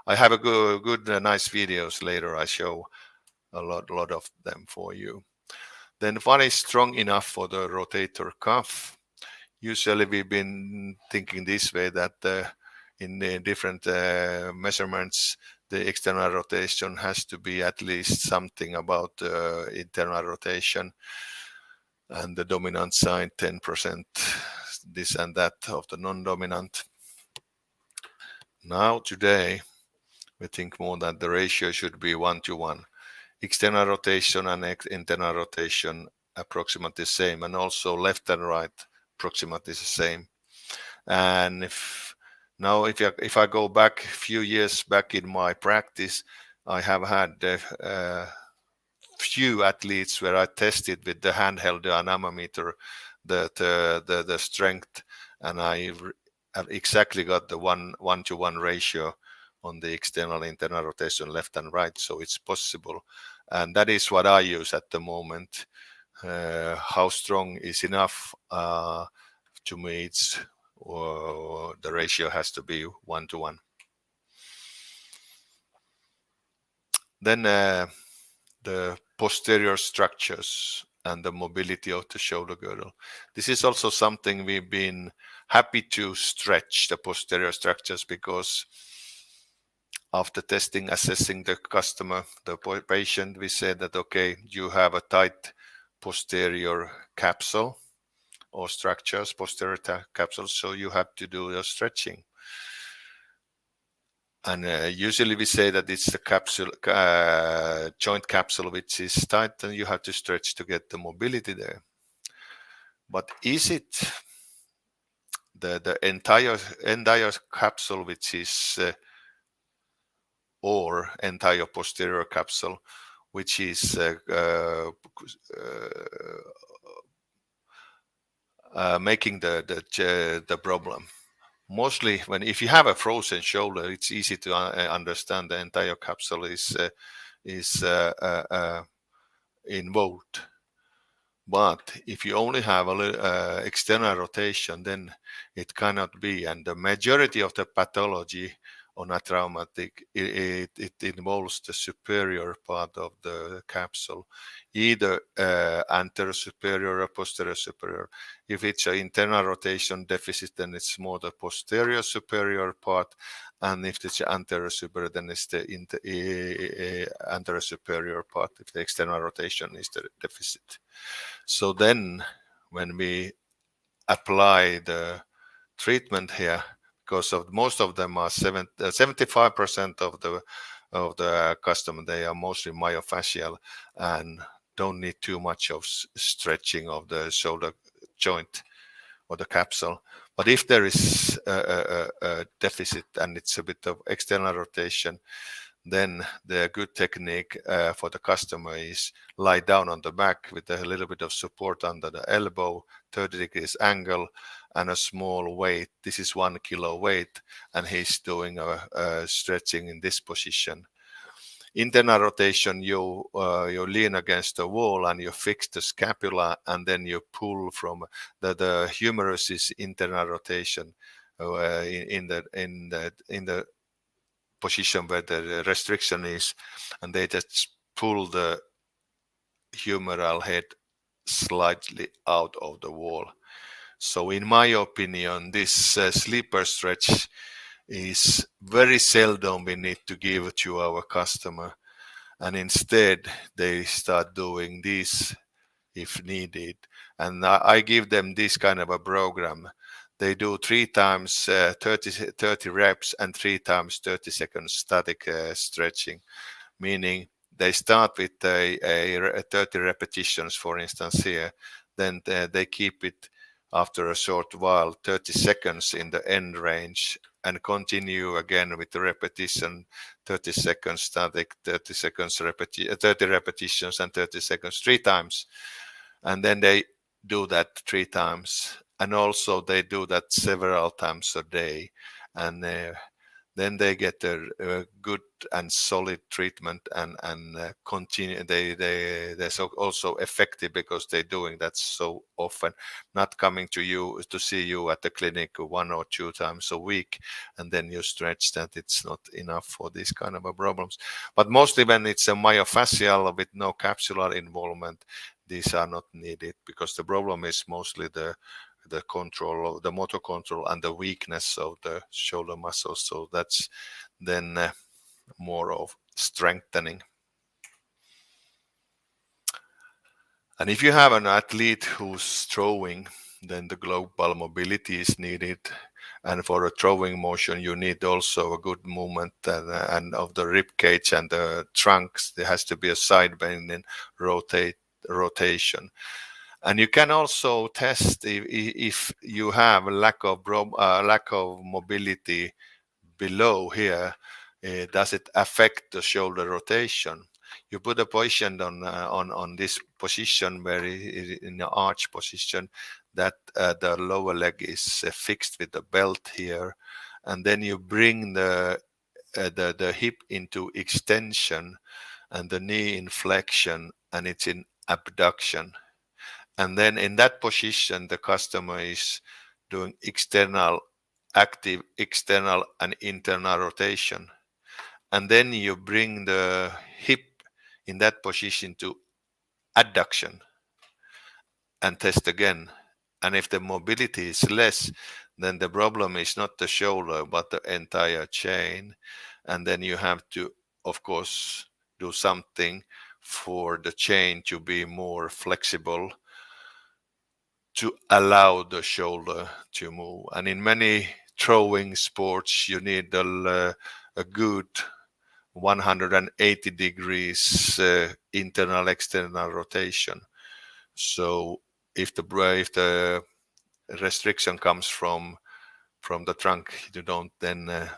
I have a good nice videos later. I show a lot of them for you. Then what is strong enough for the rotator cuff? Usually we've been thinking this way, that in the different measurements, the external rotation has to be at least something about internal rotation, and the dominant side 10%, this and that of the non-dominant. Now today, we think more that the ratio should be 1:1. External rotation and internal rotation approximately the same, and also left and right approximately the same. And if I go back a few years back in my practice, I have had few athletes where I tested with the handheld dynamometer the strength, and I have exactly got the 1:1 ratio on the external internal rotation left and right. So it's possible, and that is what I use at the moment. How strong is enough? To me, it's the ratio has to be 1:1. Then the posterior structures and the mobility of the shoulder girdle. This is also something we've been happy to stretch, the posterior structures, because after testing, assessing the customer, the patient, we said that, okay, you have a tight posterior capsule or structures, posterior capsules, so you have to do your stretching. And usually we say that it's the capsule, joint capsule, which is tight, and you have to stretch to get the mobility there. But is it the entire capsule, which is or entire posterior capsule, which is making the problem? Mostly if you have a frozen shoulder, it's easy to understand the entire capsule is involved. But if you only have external rotation, then it cannot be. And the majority of the pathology on a traumatic, it involves the superior part of the capsule, either anterior superior or posterior superior. If it's an internal rotation deficit, then it's more the posterior superior part. And if it's anterior superior, then it's the anterior superior part, if the external rotation is the deficit. So then when we apply the treatment here, because of most of them are 75% of the customer, they are mostly myofascial and don't need too much of stretching of the shoulder joint or the capsule. But if there is a deficit and it's a bit of external rotation, then the good technique for the customer is lie down on the back with a little bit of support under the elbow, 30 degrees angle, and a small weight. This is 1 kilo weight, and he's doing a stretching in this position. Internal rotation, you lean against the wall and you fix the scapula, and then you pull from the humerus is internal rotation in the position where the restriction is, and they just pull the humeral head slightly out of the wall. So in my opinion, this sleeper stretch is very seldom we need to give to our customer, and instead they start doing this if needed. And I give them this kind of a program. They do 3 times 30 reps and 3 times 30 seconds static stretching, meaning they start with a 30 repetitions, for instance here, then they keep it after a short while 30 seconds in the end range, and continue again with the repetition, 30 seconds static, 30 seconds 30 repetitions and 30 seconds 3 times. And then they do that 3 times, and also they do that several times a day, and then they get a good and solid treatment, and continue. They're also effective because they're doing that so often, not coming to you to see you at the clinic 1 or 2 times a week, and then you stretch that. It's not enough for these kind of problems. But mostly when it's a myofascial with no capsular involvement, these are not needed, because the problem is mostly the control of the motor control and the weakness of the shoulder muscles. So that's then more of strengthening. And if you have an athlete who's throwing, then the global mobility is needed. And for a throwing motion, you need also a good movement and of the rib cage and the trunks. There has to be a side bending rotation. And you can also test if you have a lack of mobility below here. Does it affect the shoulder rotation? You put a patient on this position where in the arch position, that the lower leg is fixed with the belt here, and then you bring the hip into extension and the knee in flexion, and it's in abduction. And then in that position, the customer is doing active external and internal rotation. And then you bring the hip in that position to adduction and test again. And if the mobility is less, then the problem is not the shoulder, but the entire chain. And then you have to, of course, do something for the chain to be more flexible, to allow the shoulder to move. And in many throwing sports, you need a good 180 degrees internal external rotation. So if the restriction comes from the trunk, you don't then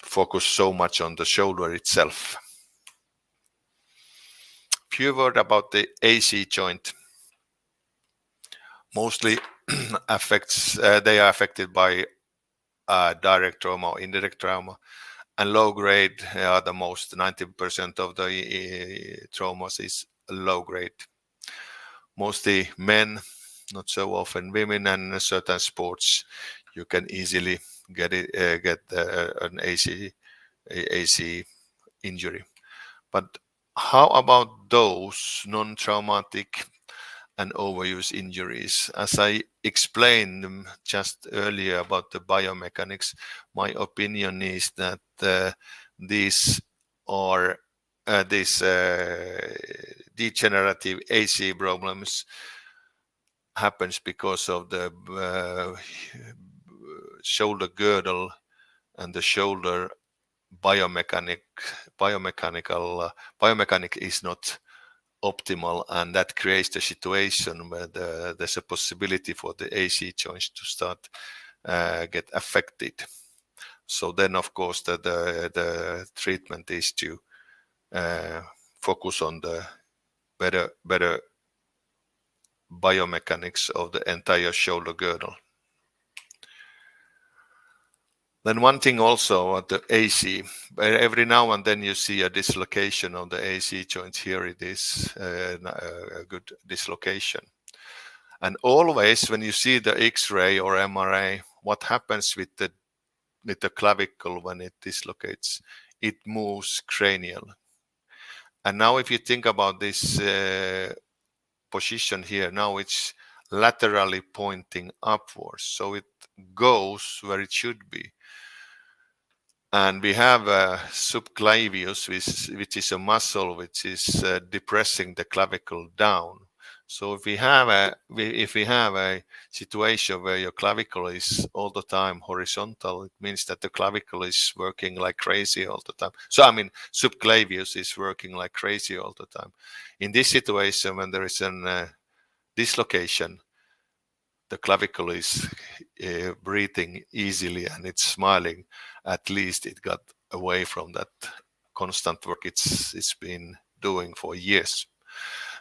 focus so much on the shoulder itself. Few words about the AC joint. Mostly they are affected by direct trauma or indirect trauma, and low grade are the most. 90% of the traumas is low grade. Mostly men, not so often women, and certain sports you can easily get an AC injury. But how about those non-traumatic and overuse injuries? As I explained just earlier about the biomechanics, my opinion is that these are these degenerative AC problems happens because of the shoulder girdle and the shoulder biomechanic is not optimal, and that creates the situation where there's a possibility for the AC joints to start get affected. So then, of course, the treatment is to focus on the better biomechanics of the entire shoulder girdle. Then one thing also at the AC, every now and then you see a dislocation of the AC joints. Here it is, a good dislocation. And always when you see the X-ray or MRI, what happens with the clavicle when it dislocates? It moves cranial. And now if you think about this position here, now it's laterally pointing upwards, so it goes where it should be. And we have a subclavius, which is a muscle which is depressing the clavicle down. So if we have a situation where your clavicle is all the time horizontal, it means that the clavicle is working like crazy all the time. So I mean, subclavius is working like crazy all the time. In this situation, when there is a dislocation, the clavicle is breathing easily and it's smiling. At least it got away from that constant work it's been doing for years.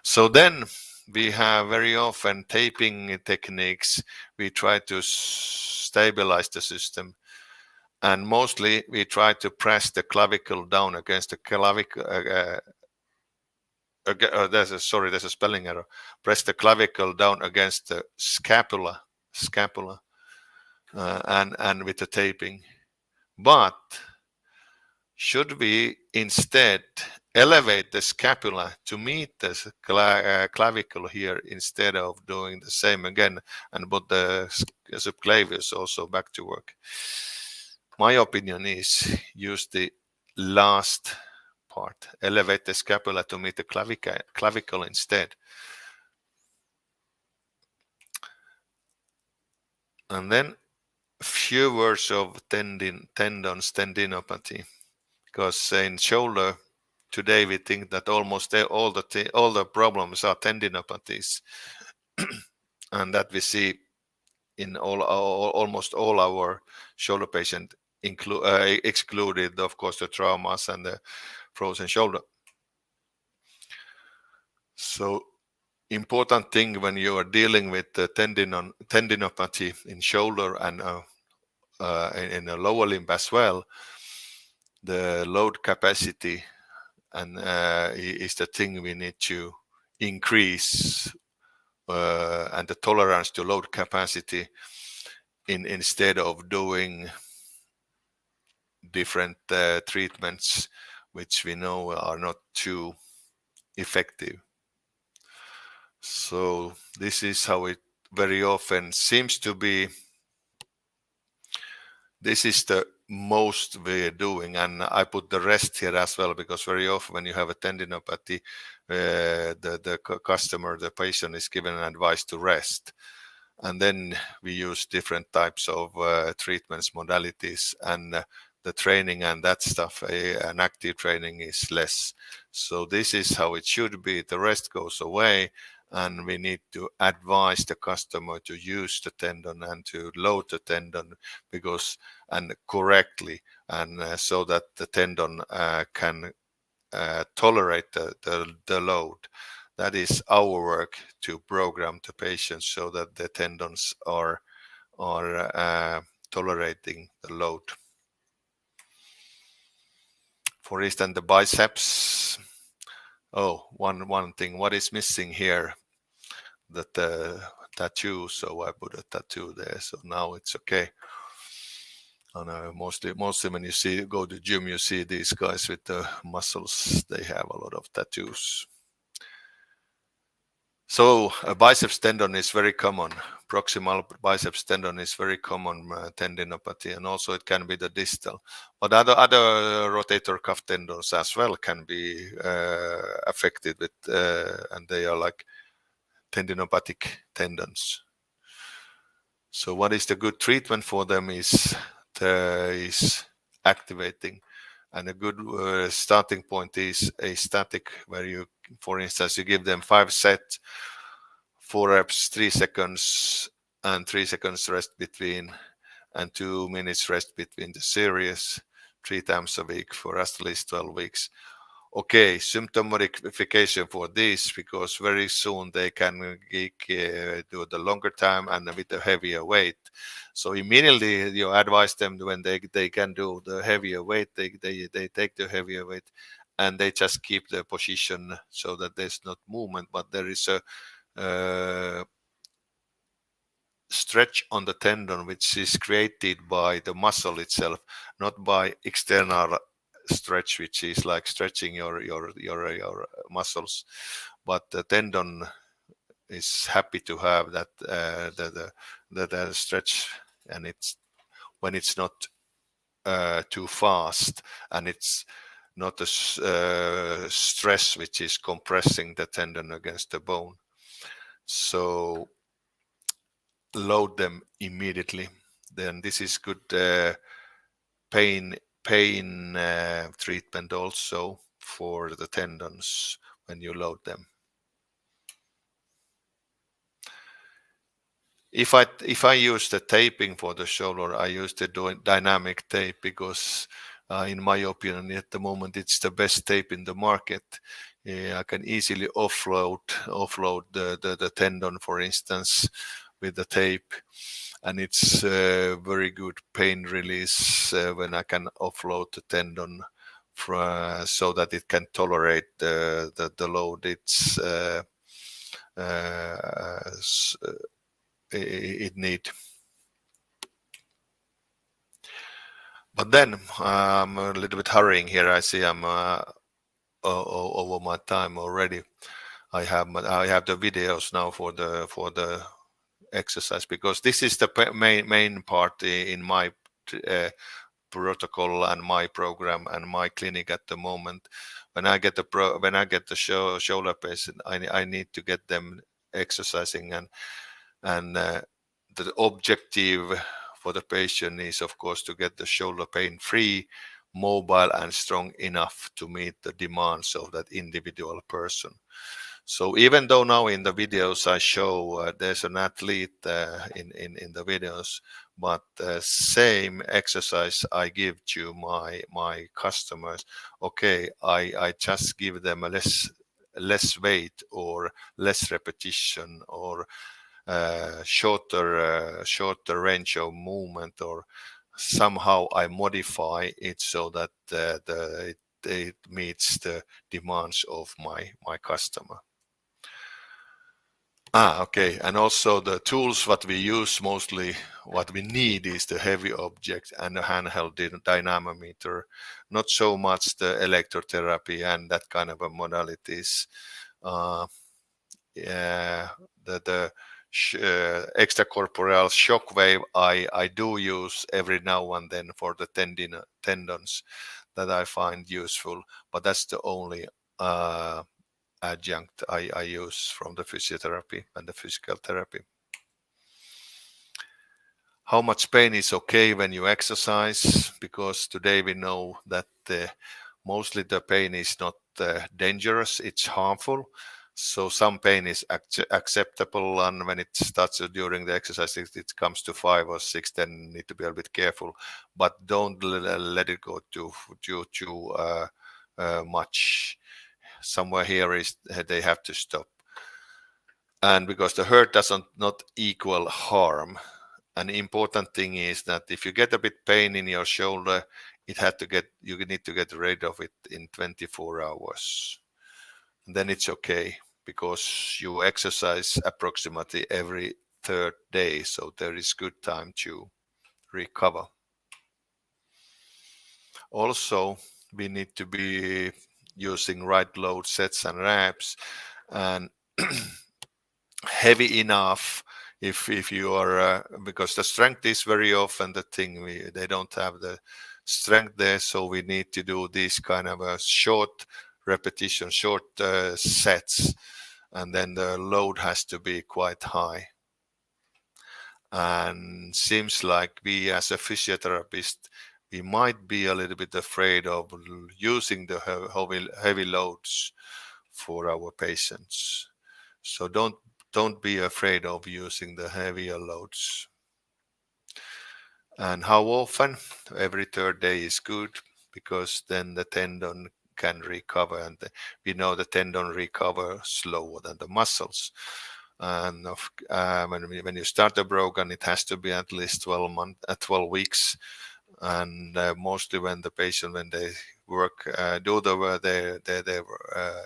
So then we have very often taping techniques. We try to stabilize the system, and mostly we try to press the clavicle down against the clavicle. There's a spelling error. Press the clavicle down against the scapula, and with the taping. But should we instead elevate the scapula to meet the clavicle here instead of doing the same again and put the subclavius also back to work? My opinion is use the last part, elevate the scapula to meet the clavicle instead. And then a few words of tendinopathy, because in shoulder today we think that almost all the problems are tendinopathies, and that we see in almost all our shoulder patients, excluded of course the traumas and the frozen shoulder. So important thing when you are dealing with the tendinopathy in shoulder and in a lower limb as well, the load capacity and is the thing we need to increase, and the tolerance to load capacity instead of doing different treatments which we know are not too effective. So this is how it very often seems to be. This is the most we're doing, and I put the rest here as well, because very often when you have a tendinopathy, the customer, the patient is given an advice to rest, and then we use different types of treatments, modalities, and the training and that stuff, and active training is less. So this is how it should be. The rest goes away, and we need to advise the customer to use the tendon and to load the tendon and correctly, and so that the tendon can tolerate the load. That is our work, to program the patient so that the tendons are tolerating the load. For instance, the biceps, Oh, one thing, what is missing here? That tattoo, so I put a tattoo there, so now it's okay. And mostly when you go to gym, you see these guys with the muscles, they have a lot of tattoos. So a biceps tendon is very common. Proximal biceps tendon is very common tendinopathy, and also it can be the distal. But other rotator cuff tendons as well can be affected with, and they are like tendinopathic tendons. So what is the good treatment for them is activating. And a good starting point is a static, where you, for instance, you give them 5 sets, 4 reps, 3 seconds, and 3 seconds rest between, and 2 minutes rest between the series, 3 times a week for at least 12 weeks. Okay, symptom modification for this, because very soon they can do the longer time and with a heavier weight. So immediately you advise them, when they can do the heavier weight, they take the heavier weight and they just keep the position so that there's not movement, but there is a stretch on the tendon which is created by the muscle itself, not by external stretch, which is like stretching your muscles, but the tendon is happy to have that the stretch, and it's when it's not too fast, and it's not a stress which is compressing the tendon against the bone. So load them immediately. Then this is good pain treatment also for the tendons when you load them. If I use the taping for the shoulder, I use the dynamic tape, because in my opinion at the moment it's the best tape in the market. I can easily offload the tendon, for instance, with the tape, and it's very good pain release when I can offload the tendon so that it can tolerate the load it need. But then I'm a little bit hurrying here. I see I'm over my time already. I have the videos now for the exercise, because this is the main part in my protocol and my program and my clinic at the moment. When I get the shoulder patient, I need to get them exercising, and the objective for the patient is, of course, to get the shoulder pain free, mobile, and strong enough to meet the demands of that individual person. So even though now in the videos I show there's an athlete in the videos, but same exercise I give to my customers. Okay, I just give them a less weight or less repetition, or shorter range of movement, or somehow I modify it so that it meets the demands of my customer. Okay, and also the tools what we use, mostly what we need is the heavy object and the handheld dynamometer, not so much the electrotherapy and that kind of a modalities. Yeah, the extracorporeal shock wave I do use every now and then for the tendons that I find useful, but that's the only adjunct I use from the physiotherapy and the physical therapy. How much pain is okay when you exercise? Because today we know that mostly the pain is not dangerous, it's harmful. So some pain is acceptable, and when it starts during the exercise, it comes to 5 or 6, then you need to be a bit careful. But don't let it go too much. Somewhere here is they have to stop. And because the hurt doesn't not equal harm. An important thing is that if you get a bit pain in your shoulder, you need to get rid of it in 24 hours. then it's okay, because you exercise approximately every third day, so there is good time to recover. Also, we need to be using right load sets and reps, and heavy enough if you are because the strength is very often the thing, they don't have the strength there, so we need to do these kind of a short repetition, short sets, and then the load has to be quite high. And seems like we as a physiotherapist, we might be a little bit afraid of using the heavy loads for our patients. So don't be afraid of using the heavier loads. And how often? Every third day is good, because then the tendon can recover, and we know the tendon recover slower than the muscles. And when you start a broken, it has to be at least 12 weeks. And mostly when the patient, when they work, do their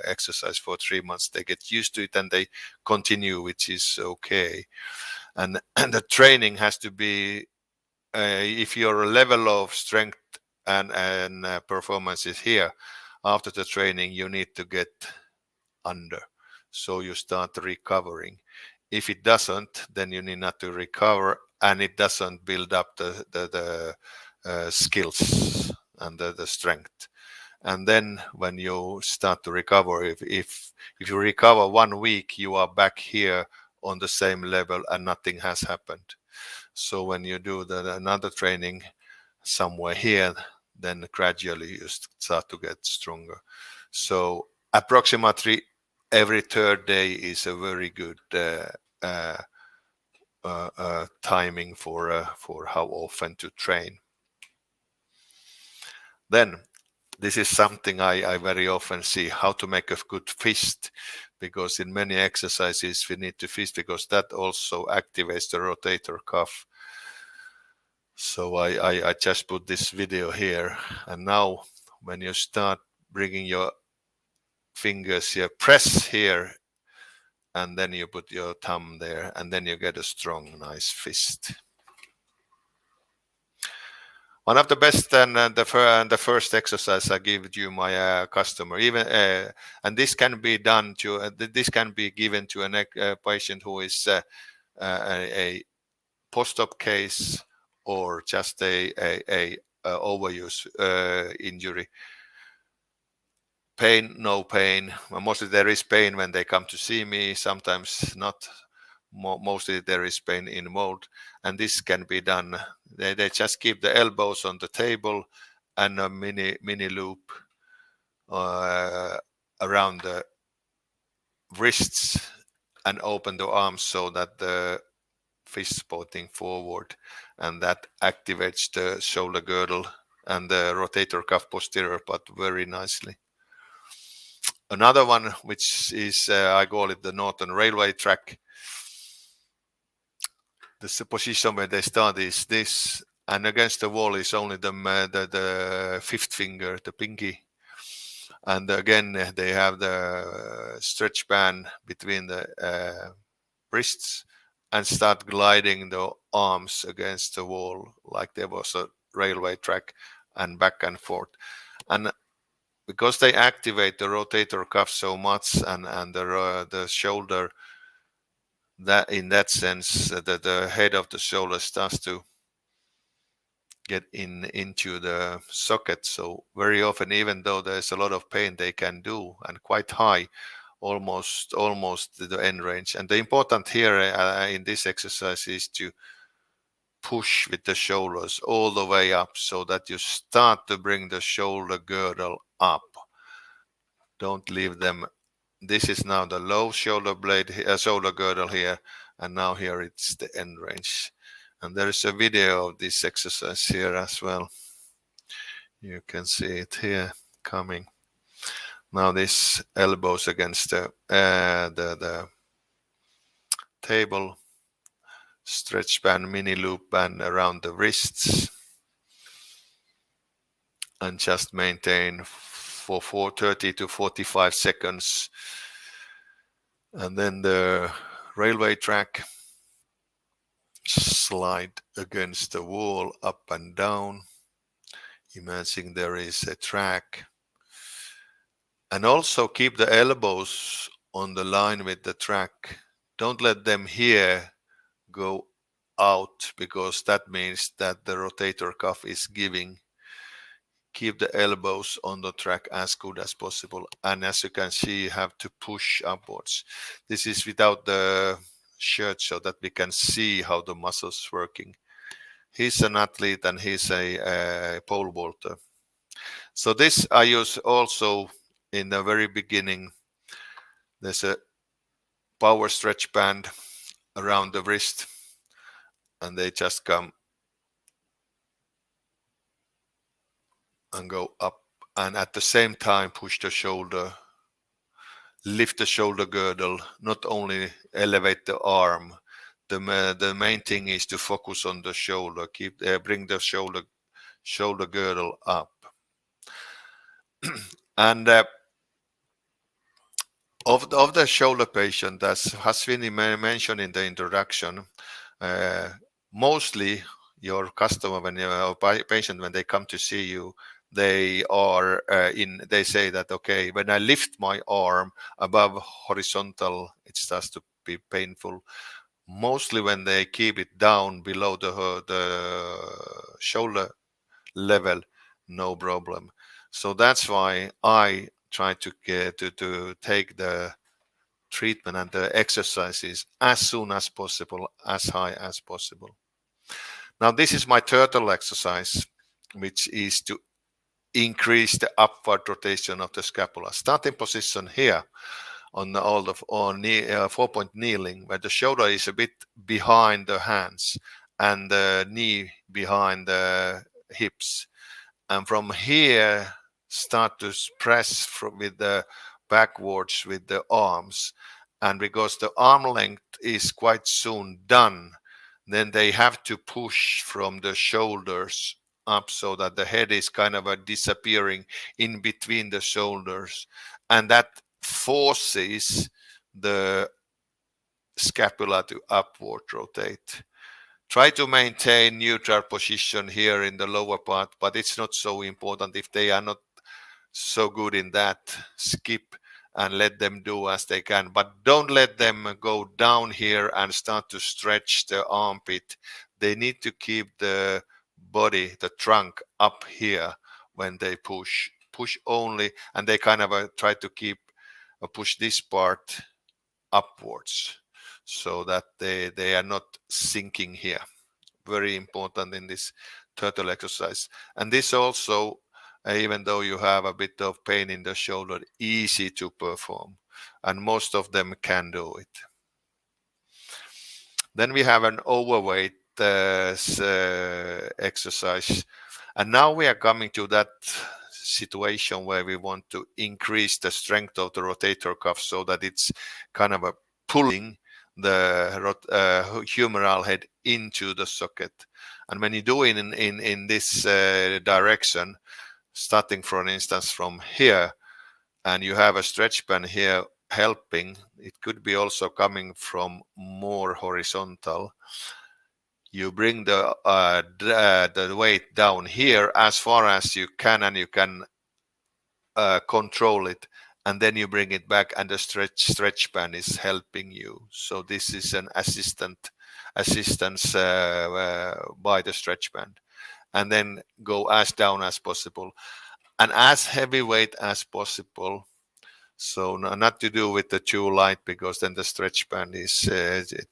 exercise for 3 months, they get used to it and they continue, which is okay. And the training has to be, if your level of strength and performance is here, after the training you need to get under, so you start recovering. If it doesn't, then you need not to recover, and it doesn't build up the skills and the strength. And then when you start to recover, if you recover 1 week, you are back here on the same level and nothing has happened. So when you do another training somewhere here, then gradually you start to get stronger. So approximately every third day is a very good timing for how often to train. Then this is something I very often see, how to make a good fist, because in many exercises we need to fist, because that also activates the rotator cuff. So I just put this video here, and now when you start bringing your fingers here, press here, and then you put your thumb there, and then you get a strong, nice fist. One of the best and the first exercise I give to my customer, even and this can be done to this can be given to a patient who is a post-op case or just a overuse injury. Pain, no pain. Mostly there is pain when they come to see me. Sometimes not. Mostly there is pain involved, and this can be done. They just keep the elbows on the table and a mini loop around the wrists, and open the arms so that the fist pointing forward, and that activates the shoulder girdle and the rotator cuff posterior part very nicely. Another one, which is I call it the Norton railway track. This position where they start is this, and against the wall is only the fifth finger, the pinky. And again, they have the stretch band between the wrists, and start gliding the arms against the wall like there was a railway track, and back and forth. And because they activate the rotator cuff so much, and the shoulder, that in that sense the head of the shoulder starts to get into the socket. So very often, even though there's a lot of pain, they can do, and quite high, almost the end range. And the important here in this exercise is to push with the shoulders all the way up, so that you start to bring the shoulder girdle up. Don't leave them. This is now the low shoulder blade, shoulder girdle here, and now here it's the end range. And there is a video of this exercise here as well. You can see it here coming. Now this elbows against the table, stretch band, mini loop band around the wrists, and just maintain for 30 to 45 seconds. And then the railway track, slide against the wall up and down. Imagine there is a track. And also keep the elbows on the line with the track. Don't let them here go out, because that means that the rotator cuff is giving. Keep the elbows on the track as good as possible. And as you can see, you have to push upwards. This is without the shirt so that we can see how the muscles working. He's an athlete and he's a pole vaulter. So this I use also in the very beginning. There's a power stretch band around the wrist, and they just come and go up, and at the same time push the shoulder, lift the shoulder girdle, not only elevate the arm. The main thing is to focus on the shoulder, bring the shoulder girdle up. And of the shoulder patient, as Haswini mentioned in the introduction, mostly your customer, or patient, when they come to see you, they are they say that, okay, when I lift my arm above horizontal, it starts to be painful. Mostly when they keep it down below the shoulder level, no problem. So that's why I try to take the treatment and the exercises as soon as possible, as high as possible. Now this is my turtle exercise, which is to increase the upward rotation of the scapula. Starting position here on the 4-point kneeling, where the shoulder is a bit behind the hands and the knee behind the hips. And from here, start to press with the backwards with the arms. And because the arm length is quite soon done, then they have to push from the shoulders up so that the head is kind of disappearing in between the shoulders. And that forces the scapula to upward rotate. Try to maintain neutral position here in the lower part, but it's not so important. If they are not so good in that, skip and let them do as they can. But don't let them go down here and start to stretch the armpit. They need to keep the body, the trunk up here when they push. Push only, and they kind of try to keep push this part upwards so that they are not sinking here. Very important in this turtle exercise. And this also, even though you have a bit of pain in the shoulder, easy to perform, and most of them can do it. Then we have an overweight exercise, and now we are coming to that situation where we want to increase the strength of the rotator cuff so that it's kind of a pulling the humeral head into the socket. And when you do it in this direction, starting for instance from here, and you have a stretch band here helping, it could be also coming from more horizontal. You bring the weight down here as far as you can, and you can control it, and then you bring it back, and the stretch band is helping you. So this is an assistance by the stretch band, and then go as down as possible and as heavyweight as possible. So not to do with the too light, because then the stretch band is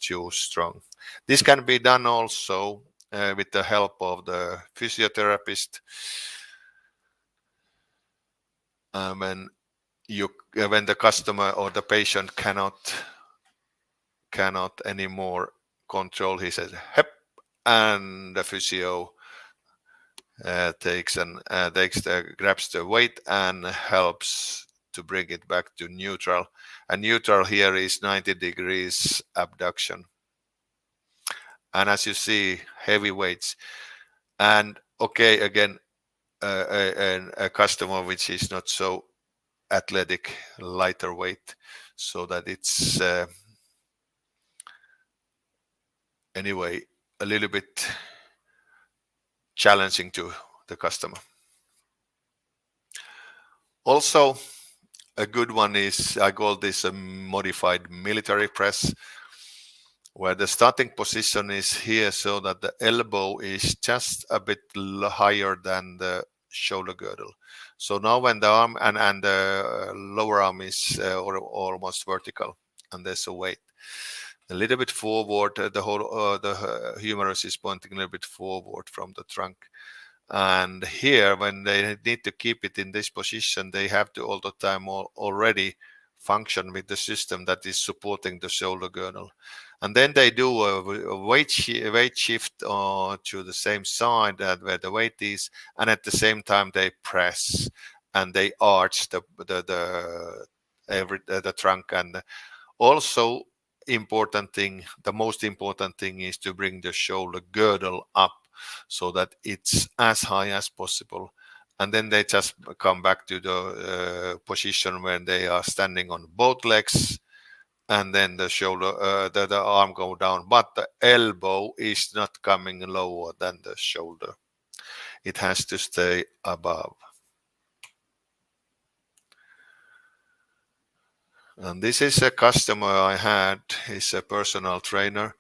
too strong. This can be done also with the help of the physiotherapist. When the customer or the patient cannot anymore control, he says "hep," and the physio grabs the weight and helps to bring it back to neutral. And neutral here is 90 degrees abduction. And as you see, heavy weights. And okay, again, a customer which is not so athletic, lighter weight, so that it's anyway a little bit challenging to the customer. Also, a good one is, I call this a modified military press, where the starting position is here so that the elbow is just a bit higher than the shoulder girdle. So now when the arm and the lower arm is almost vertical and there's a weight a little bit forward, the humerus is pointing a little bit forward from the trunk. And here, when they need to keep it in this position, they have to all the time already function with the system that is supporting the shoulder girdle. And then they do a weight shift to the same side where the weight is, and at the same time they press and they arch the trunk. And also the most important thing is to bring the shoulder girdle up so that it's as high as possible. And then they just come back to the position when they are standing on both legs, and then the shoulder, the arm go down, but the elbow is not coming lower than the shoulder. It has to stay above. And this is a customer I had. He's a personal trainer.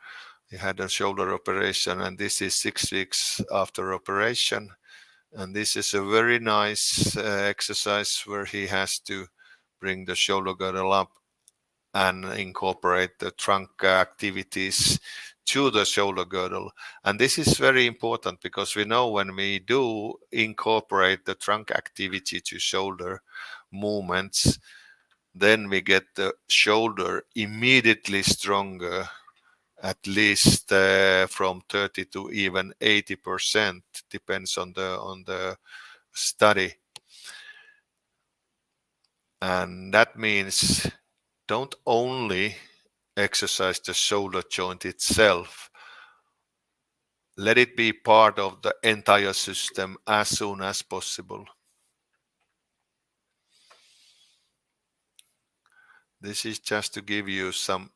He had a shoulder operation, and this is 6 weeks after operation. And this is a very nice exercise where he has to bring the shoulder girdle up and incorporate the trunk activities to the shoulder girdle. And this is very important because we know when we do incorporate the trunk activity to shoulder movements, then we get the shoulder immediately stronger, at least from 30 to even 80%, depends on the study. And that means don't only exercise the shoulder joint itself, let it be part of the entire system as soon as possible. This is just to give you some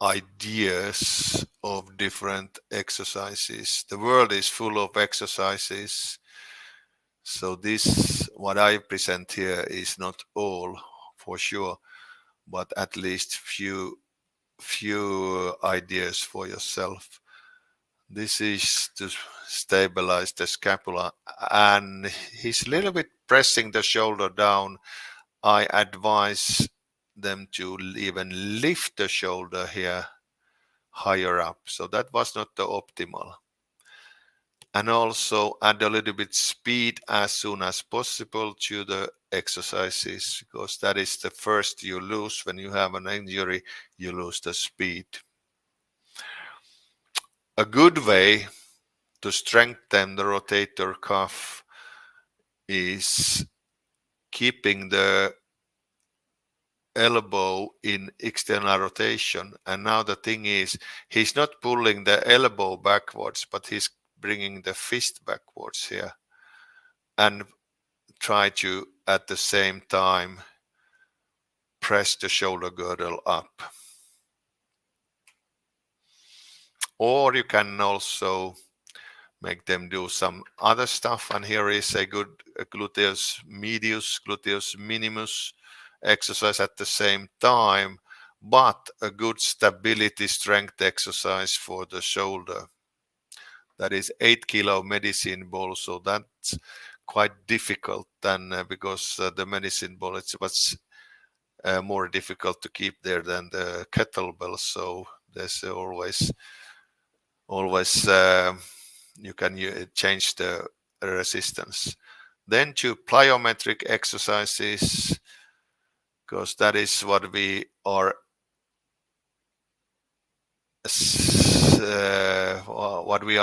ideas of different exercises. The world is full of exercises, so this, what I present here, is not all for sure, but at least few ideas for yourself. This is to stabilize the scapula, and he's a little bit pressing the shoulder down. I advise them to even lift the shoulder here higher up. So that was not the optimal. And also add a little bit speed as soon as possible to the exercises, because that is the first you lose. When you have an injury, you lose the speed. A good way to strengthen the rotator cuff is keeping the elbow in external rotation. And now the thing is, he's not pulling the elbow backwards, but he's bringing the fist backwards here, and try to at the same time press the shoulder girdle up. Or you can also make them do some other stuff, and here is a good gluteus medius, gluteus minimus exercise at the same time, but a good stability strength exercise for the shoulder. That is 8 kilo medicine ball, so that's quite difficult then, because the medicine ball, it's much more difficult to keep there than the kettlebell. So there's always you can change the resistance. Then to plyometric exercises, because that is what we are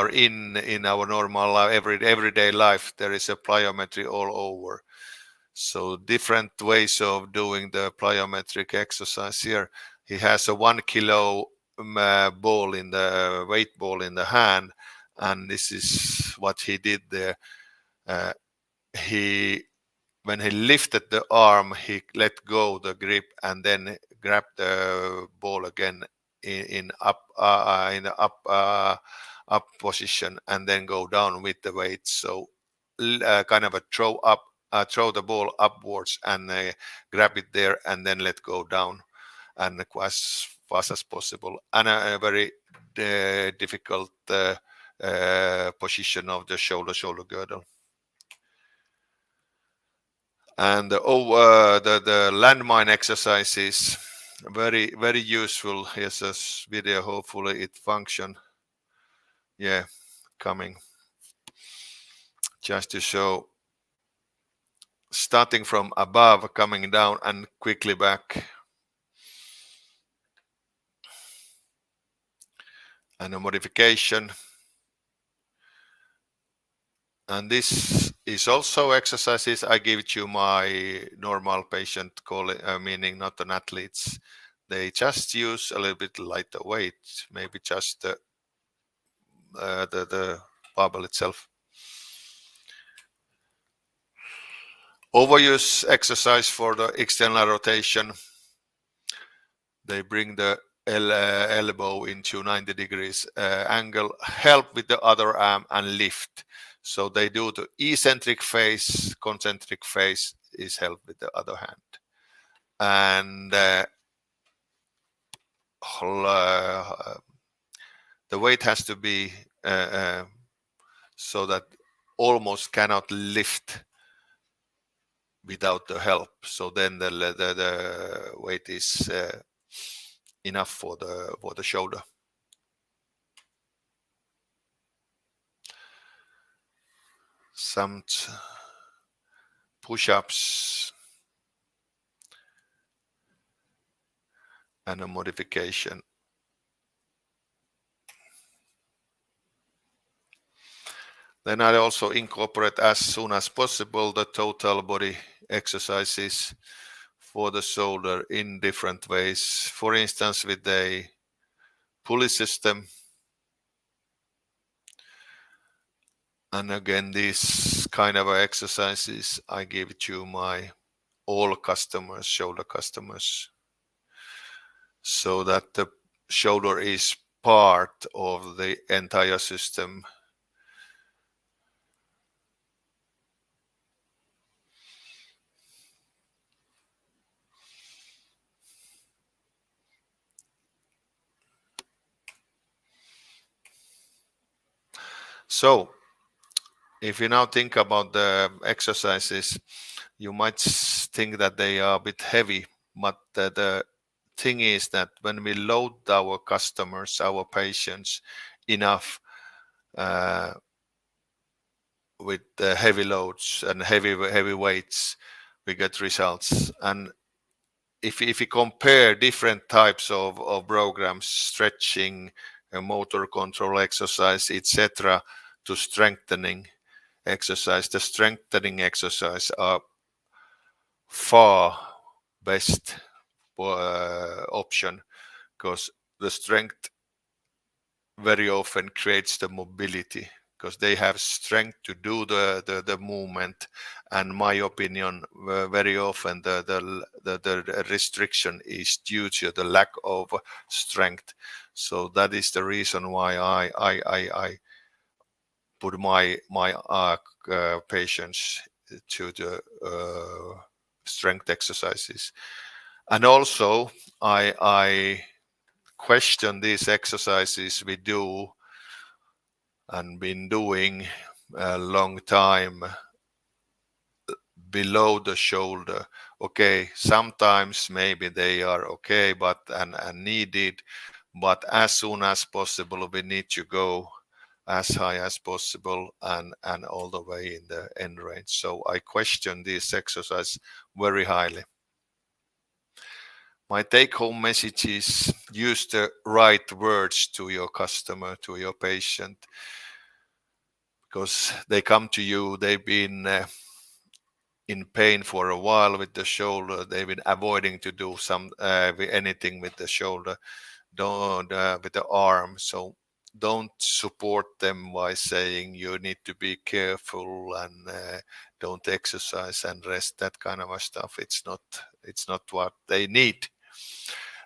in our normal everyday life. There is a plyometry all over. So different ways of doing the plyometric exercise here. He has a 1 kilo ball in the weight ball in the hand, and this is what he did there. when he lifted the arm, he let go the grip and then grabbed the ball again in the up position, and then go down with the weight. So kind of a throw the ball upwards and grab it there and then let go down, and as fast as possible, and a very difficult position of the shoulder girdle. And the landmine exercises, very useful. Here's a video, hopefully it function. Yeah, coming. Just to show, starting from above, coming down and quickly back. And a modification. And this is also exercises I give to my normal patient, meaning not an athletes. They just use a little bit lighter weight, maybe just the barbell itself. Overuse exercise for the external rotation. They bring the elbow into 90 degrees angle, help with the other arm and lift. So they do the eccentric phase, concentric phase is help with the other hand. And the weight has to be so that almost cannot lift without the help. So then the weight is enough for the shoulder. Some push-ups and a modification. Then I also incorporate as soon as possible the total body exercises for the shoulder in different ways. For instance, with a pulley system. And again, these kind of exercises I give to my all customers, shoulder customers, so that the shoulder is part of the entire system. So if you now think about the exercises, you might think that they are a bit heavy, but the thing is that when we load our customers, our patients enough with the heavy loads and heavy weights, we get results. And if you compare different types of programs, stretching, motor control exercise, etc., to strengthening exercise, the strengthening exercise are far best option, because the strength very often creates the mobility, because they have strength to do the movement. And my opinion, very often the restriction is due to the lack of strength. So that is the reason why I put my patients to the strength exercises. And also I question these exercises we do and been doing a long time below the shoulder. Okay, sometimes maybe they are okay, but and needed, but as soon as possible we need to go as high as possible and all the way in the end range. So I question this exercise very highly. My take-home message is use the right words to your customer, to your patient, because they come to you, they've been in pain for a while with the shoulder, they've been avoiding to do anything with the shoulder, with the arm. So don't support them by saying you need to be careful and don't exercise and rest, that kind of stuff. It's not what they need.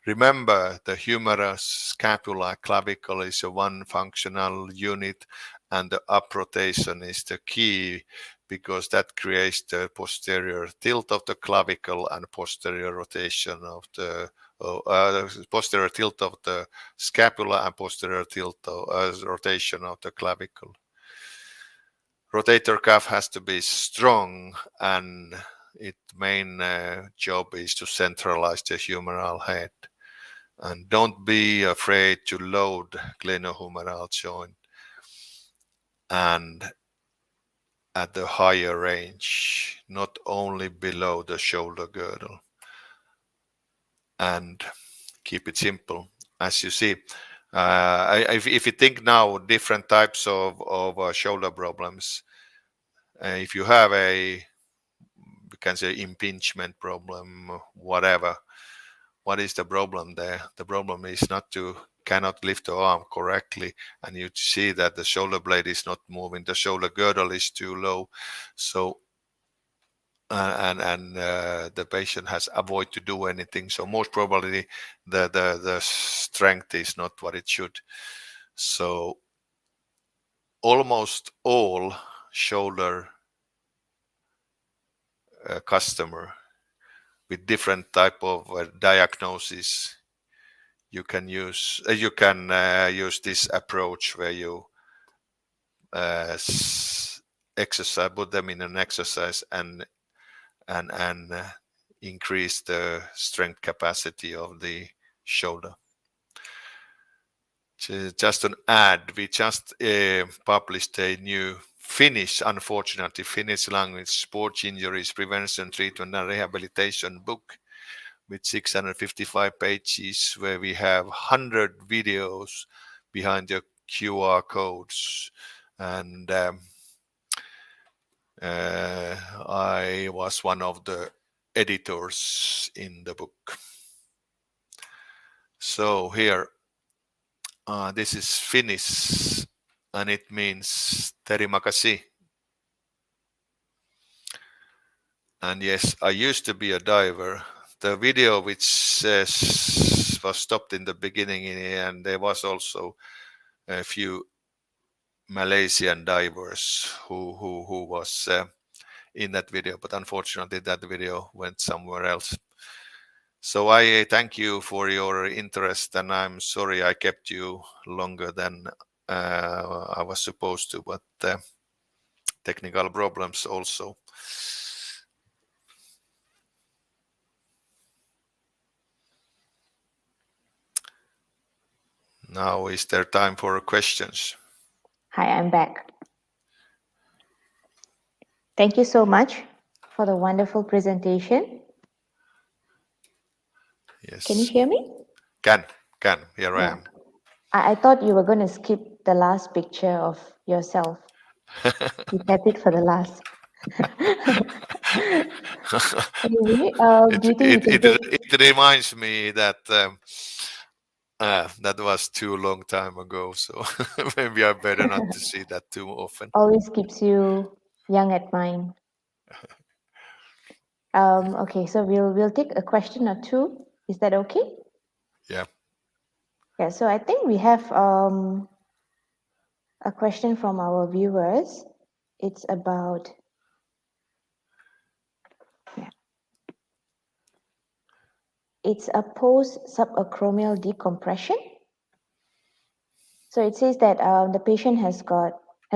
Remember, the humerus, scapula, clavicle is a one functional unit, and the up rotation is the key, because that creates the posterior tilt of the clavicle and posterior rotation of the posterior tilt of the scapula and posterior tilt of rotation of the clavicle. Rotator cuff has to be strong, and its main job is to centralize the humeral head. And don't be afraid to load glenohumeral joint and at the higher range, not only below the shoulder girdle. And keep it simple. As you see, if you think now different types of shoulder problems, if you have we can say impingement problem, whatever, what is the problem there? The problem is cannot lift the arm correctly, and you see that the shoulder blade is not moving, the shoulder girdle is too low, so the patient has avoid to do anything. So most probably the strength is not what it should. So almost all shoulder customer with different type of diagnosis, you can use this approach where you exercise, put them in an exercise and increase the strength capacity of the shoulder. Just an ad, we just published a new unfortunately Finnish language sports injuries prevention, treatment and rehabilitation book with 655 pages, where we have 100 videos behind the QR codes. And I was one of the editors in the book. So here, this is Finnish, and it means terimakasi. And yes, I used to be a diver. The video which was stopped in the beginning, and there was also a few Malaysian divers who was in that video, but unfortunately that video went somewhere else. So I thank you for your interest, and I'm sorry I kept you longer than I was supposed to, but technical problems also. Now is there time for questions? Hi, I'm back. Thank you so much for the wonderful presentation. Yes. Can you hear me? Can. Here I am. I thought you were going to skip the last picture of yourself. You kept it for the last. Anyway, do you think it reminds me that that was too long time ago, so maybe I better not to see that too often. Always keeps you young at mind. Okay, so we'll take a question or two. Is that okay? Yeah. Yeah. So I think we have a question from our viewers. It's about it's a post-subacromial decompression. So it says that the patient has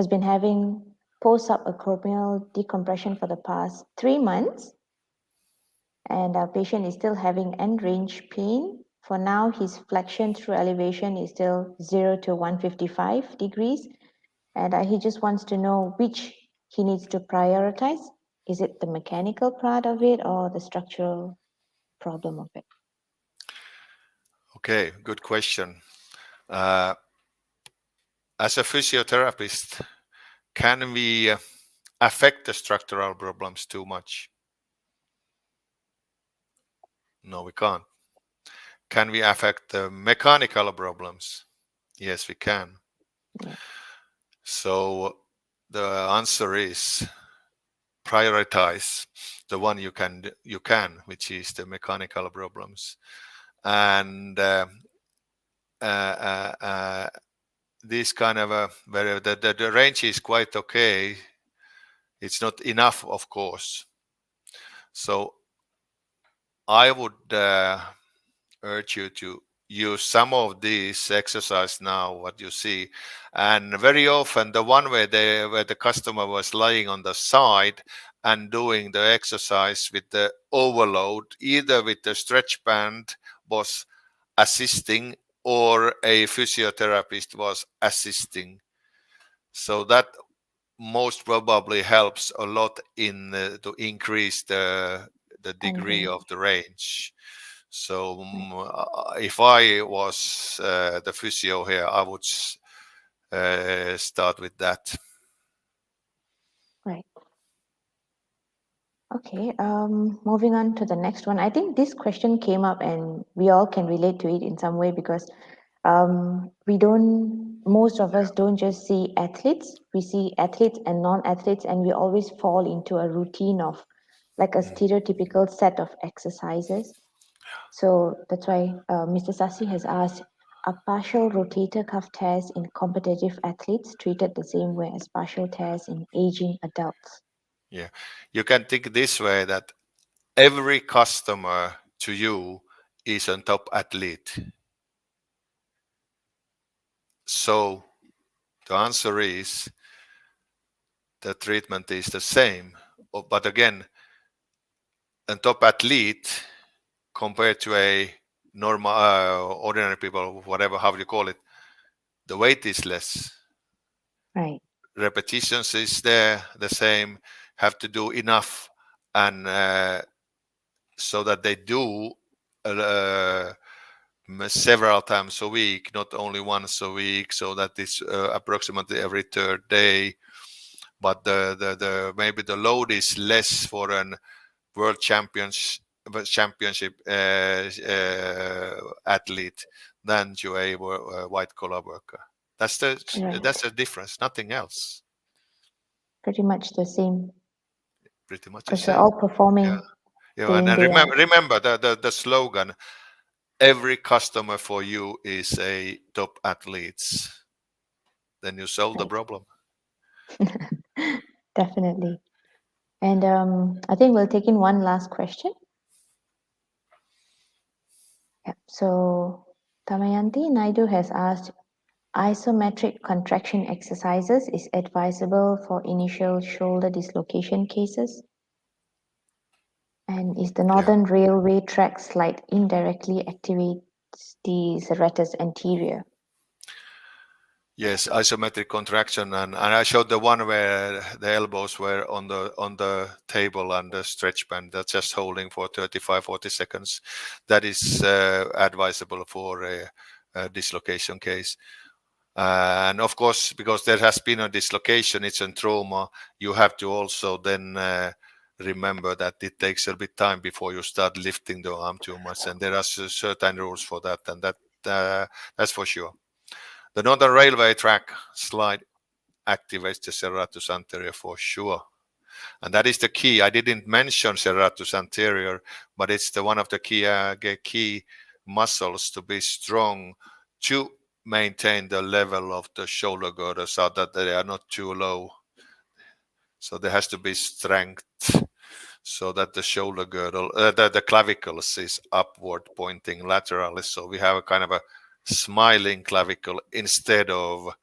been having post-subacromial decompression for the past 3 months, and our patient is still having end range pain. For now, his flexion through elevation is still 0 to 155 degrees, and he just wants to know which he needs to prioritize. Is it the mechanical part of it or the structural problem of it? Okay, good question. As a physiotherapist, can we affect the structural problems too much? No, we can't. Can we affect the mechanical problems? Yes, we can. Yeah. So the answer is prioritize the one you can, which is the mechanical problems. And this kind of where the range is quite okay. It's not enough, of course. So I would urge you to use some of these exercise now, what you see. And very often the one where the customer was lying on the side and doing the exercise with the overload, either with the stretch band was assisting or a physiotherapist was assisting. So that most probably helps a lot in to increase the degree Underrated. of the range. So Right. if I was the physio here, I would start with that. Right. Okay, moving on to the next one. I think this question came up and we all can relate to it in some way because most of us don't just see athletes, we see athletes and non-athletes, and we always fall into a routine of like a Mm. stereotypical set of exercises. So that's why Mr. Sasi has asked, are partial rotator cuff tears in competitive athletes treated the same way as partial tears in aging adults? Yeah, you can think this way that every customer to you is a top athlete. So the answer is the treatment is the same. But again, a top athlete compared to a normal, ordinary people, whatever, how you call it, the weight is less. Right, Repetitions is there, the same, have to do enough. And so that they do uh, several times a week, not only once a week. So that is approximately every third day. But the maybe the load is less for an world championship athlete than to a white collar worker. right. That's the difference, nothing else. Pretty much the same Pretty much the because we're same. all Yeah, performing yeah. day in, And day out. remember the slogan: every customer for you is a top athletes. Then you solve the Right. problem. Definitely. And I think we'll take in one last question. Yeah. So Damayanti Naidu has asked, isometric contraction exercises is advisable for initial shoulder dislocation cases? And is the Yeah. Northern Railway track slide indirectly activates the serratus anterior? Yes, isometric contraction, and I showed the one where the elbows were on the table and the stretch band. That's just holding for 35-40 seconds. That is advisable for a dislocation case. And of course, because there has been a dislocation, it's a trauma. You have to also then remember that it takes a bit time before you start lifting the arm too much, and there are certain rules for that, and that's for sure. The Northern Railway track slide activates the Serratus Anterior for sure. And that is the key. I didn't mention Serratus Anterior, but it's one of the key muscles to be strong to maintain the level of the shoulder girdle so that they are not too low. So there has to be strength so that the shoulder girdle, the clavicles is upward pointing laterally. So we have a kind of a smiling clavicle instead of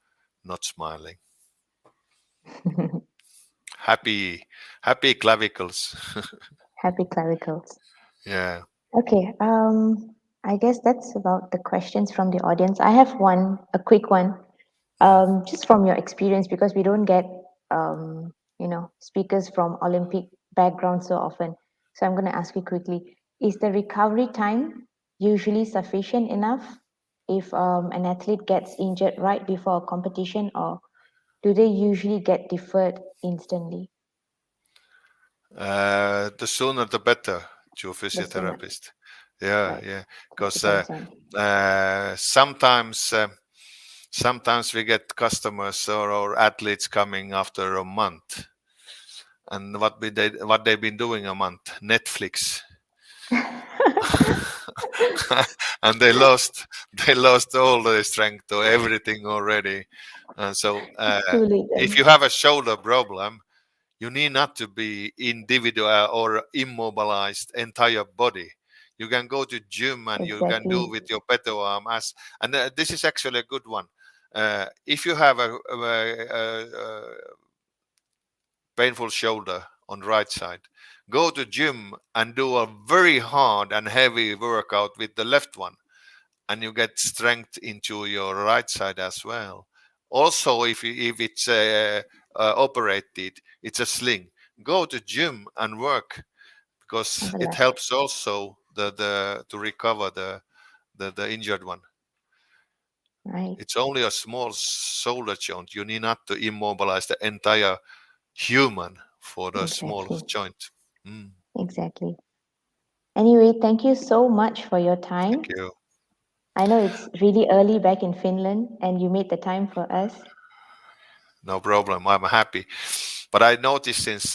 not smiling. Happy, happy clavicles. Happy clavicles. Yeah. Okay, I guess that's about the questions from the audience. I have one, a quick one, Mm. just from your experience, because we don't get, speakers from Olympic background so often. So I'm going to ask you quickly, is the recovery time usually sufficient enough if an athlete gets injured right before a competition, or do they usually get deferred instantly? The sooner the better to a The sooner, physiotherapist. Yeah, right? yeah. It Because depends on. sometimes sometimes we get customers or athletes coming after a month, and what they've been doing a month, Netflix. And they lost all their strength or everything already. So It's too late if then. you have a shoulder problem, you need not to be individual or immobilized entire body. You can go to gym and you can do Exactly. with your better arm as, and this is actually a good one. If you have a painful shoulder on the right side, go to gym and do a very hard and heavy workout with the left one, and you get strength into your right side as well. Also, if it's operated, it's a sling. Go to gym and work, On because the it left. helps also the to recover the injured one. Right. It's only a small shoulder joint. You need not to immobilize the entire human for the small Exactly. joint. Mm, Exactly. Anyway, thank you so much for your thank time. you. I know it's really early back in Finland and you made the time for us. No problem. I'm happy. But I noticed since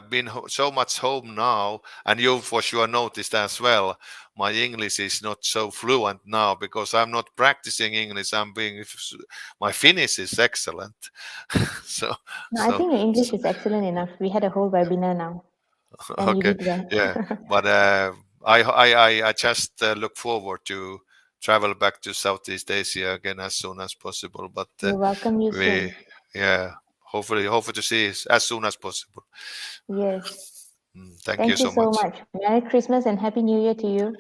been so much home now, and you for sure noticed as well, my English is not so fluent now because I'm not practicing English. My Finnish is excellent. so, No, I so, think your English is excellent enough. We had a whole webinar now and you okay, did well. yeah. But I just look forward to travel back to Southeast Asia again as soon as possible. But We'll welcome you we, soon. yeah, hopefully to see as soon as possible. Yes. Thank you Thank you so so much. much. Merry Christmas and Happy New Year to you.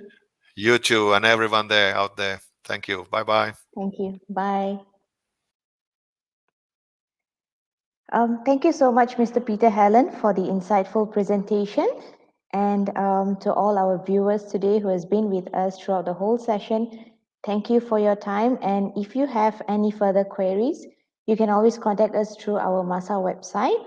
You too, and everyone there out there. Thank you. Bye bye. Thank you. Bye. Thank you so much, Mr. Peter Helen, for the insightful presentation. And to all our viewers today who has been with us throughout the whole session, thank you for your time. And if you have any further queries, you can always contact us through our MAHSA website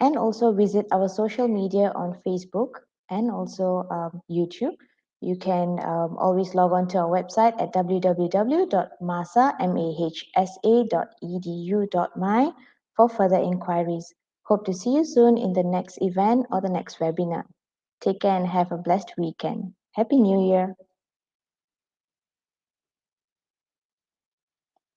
and also visit our social media on Facebook and also YouTube. You can always log on to our website at www.mahsa.edu.my for further inquiries. Hope to see you soon in the next event or the next webinar. Take care and have a blessed weekend. Happy New Year!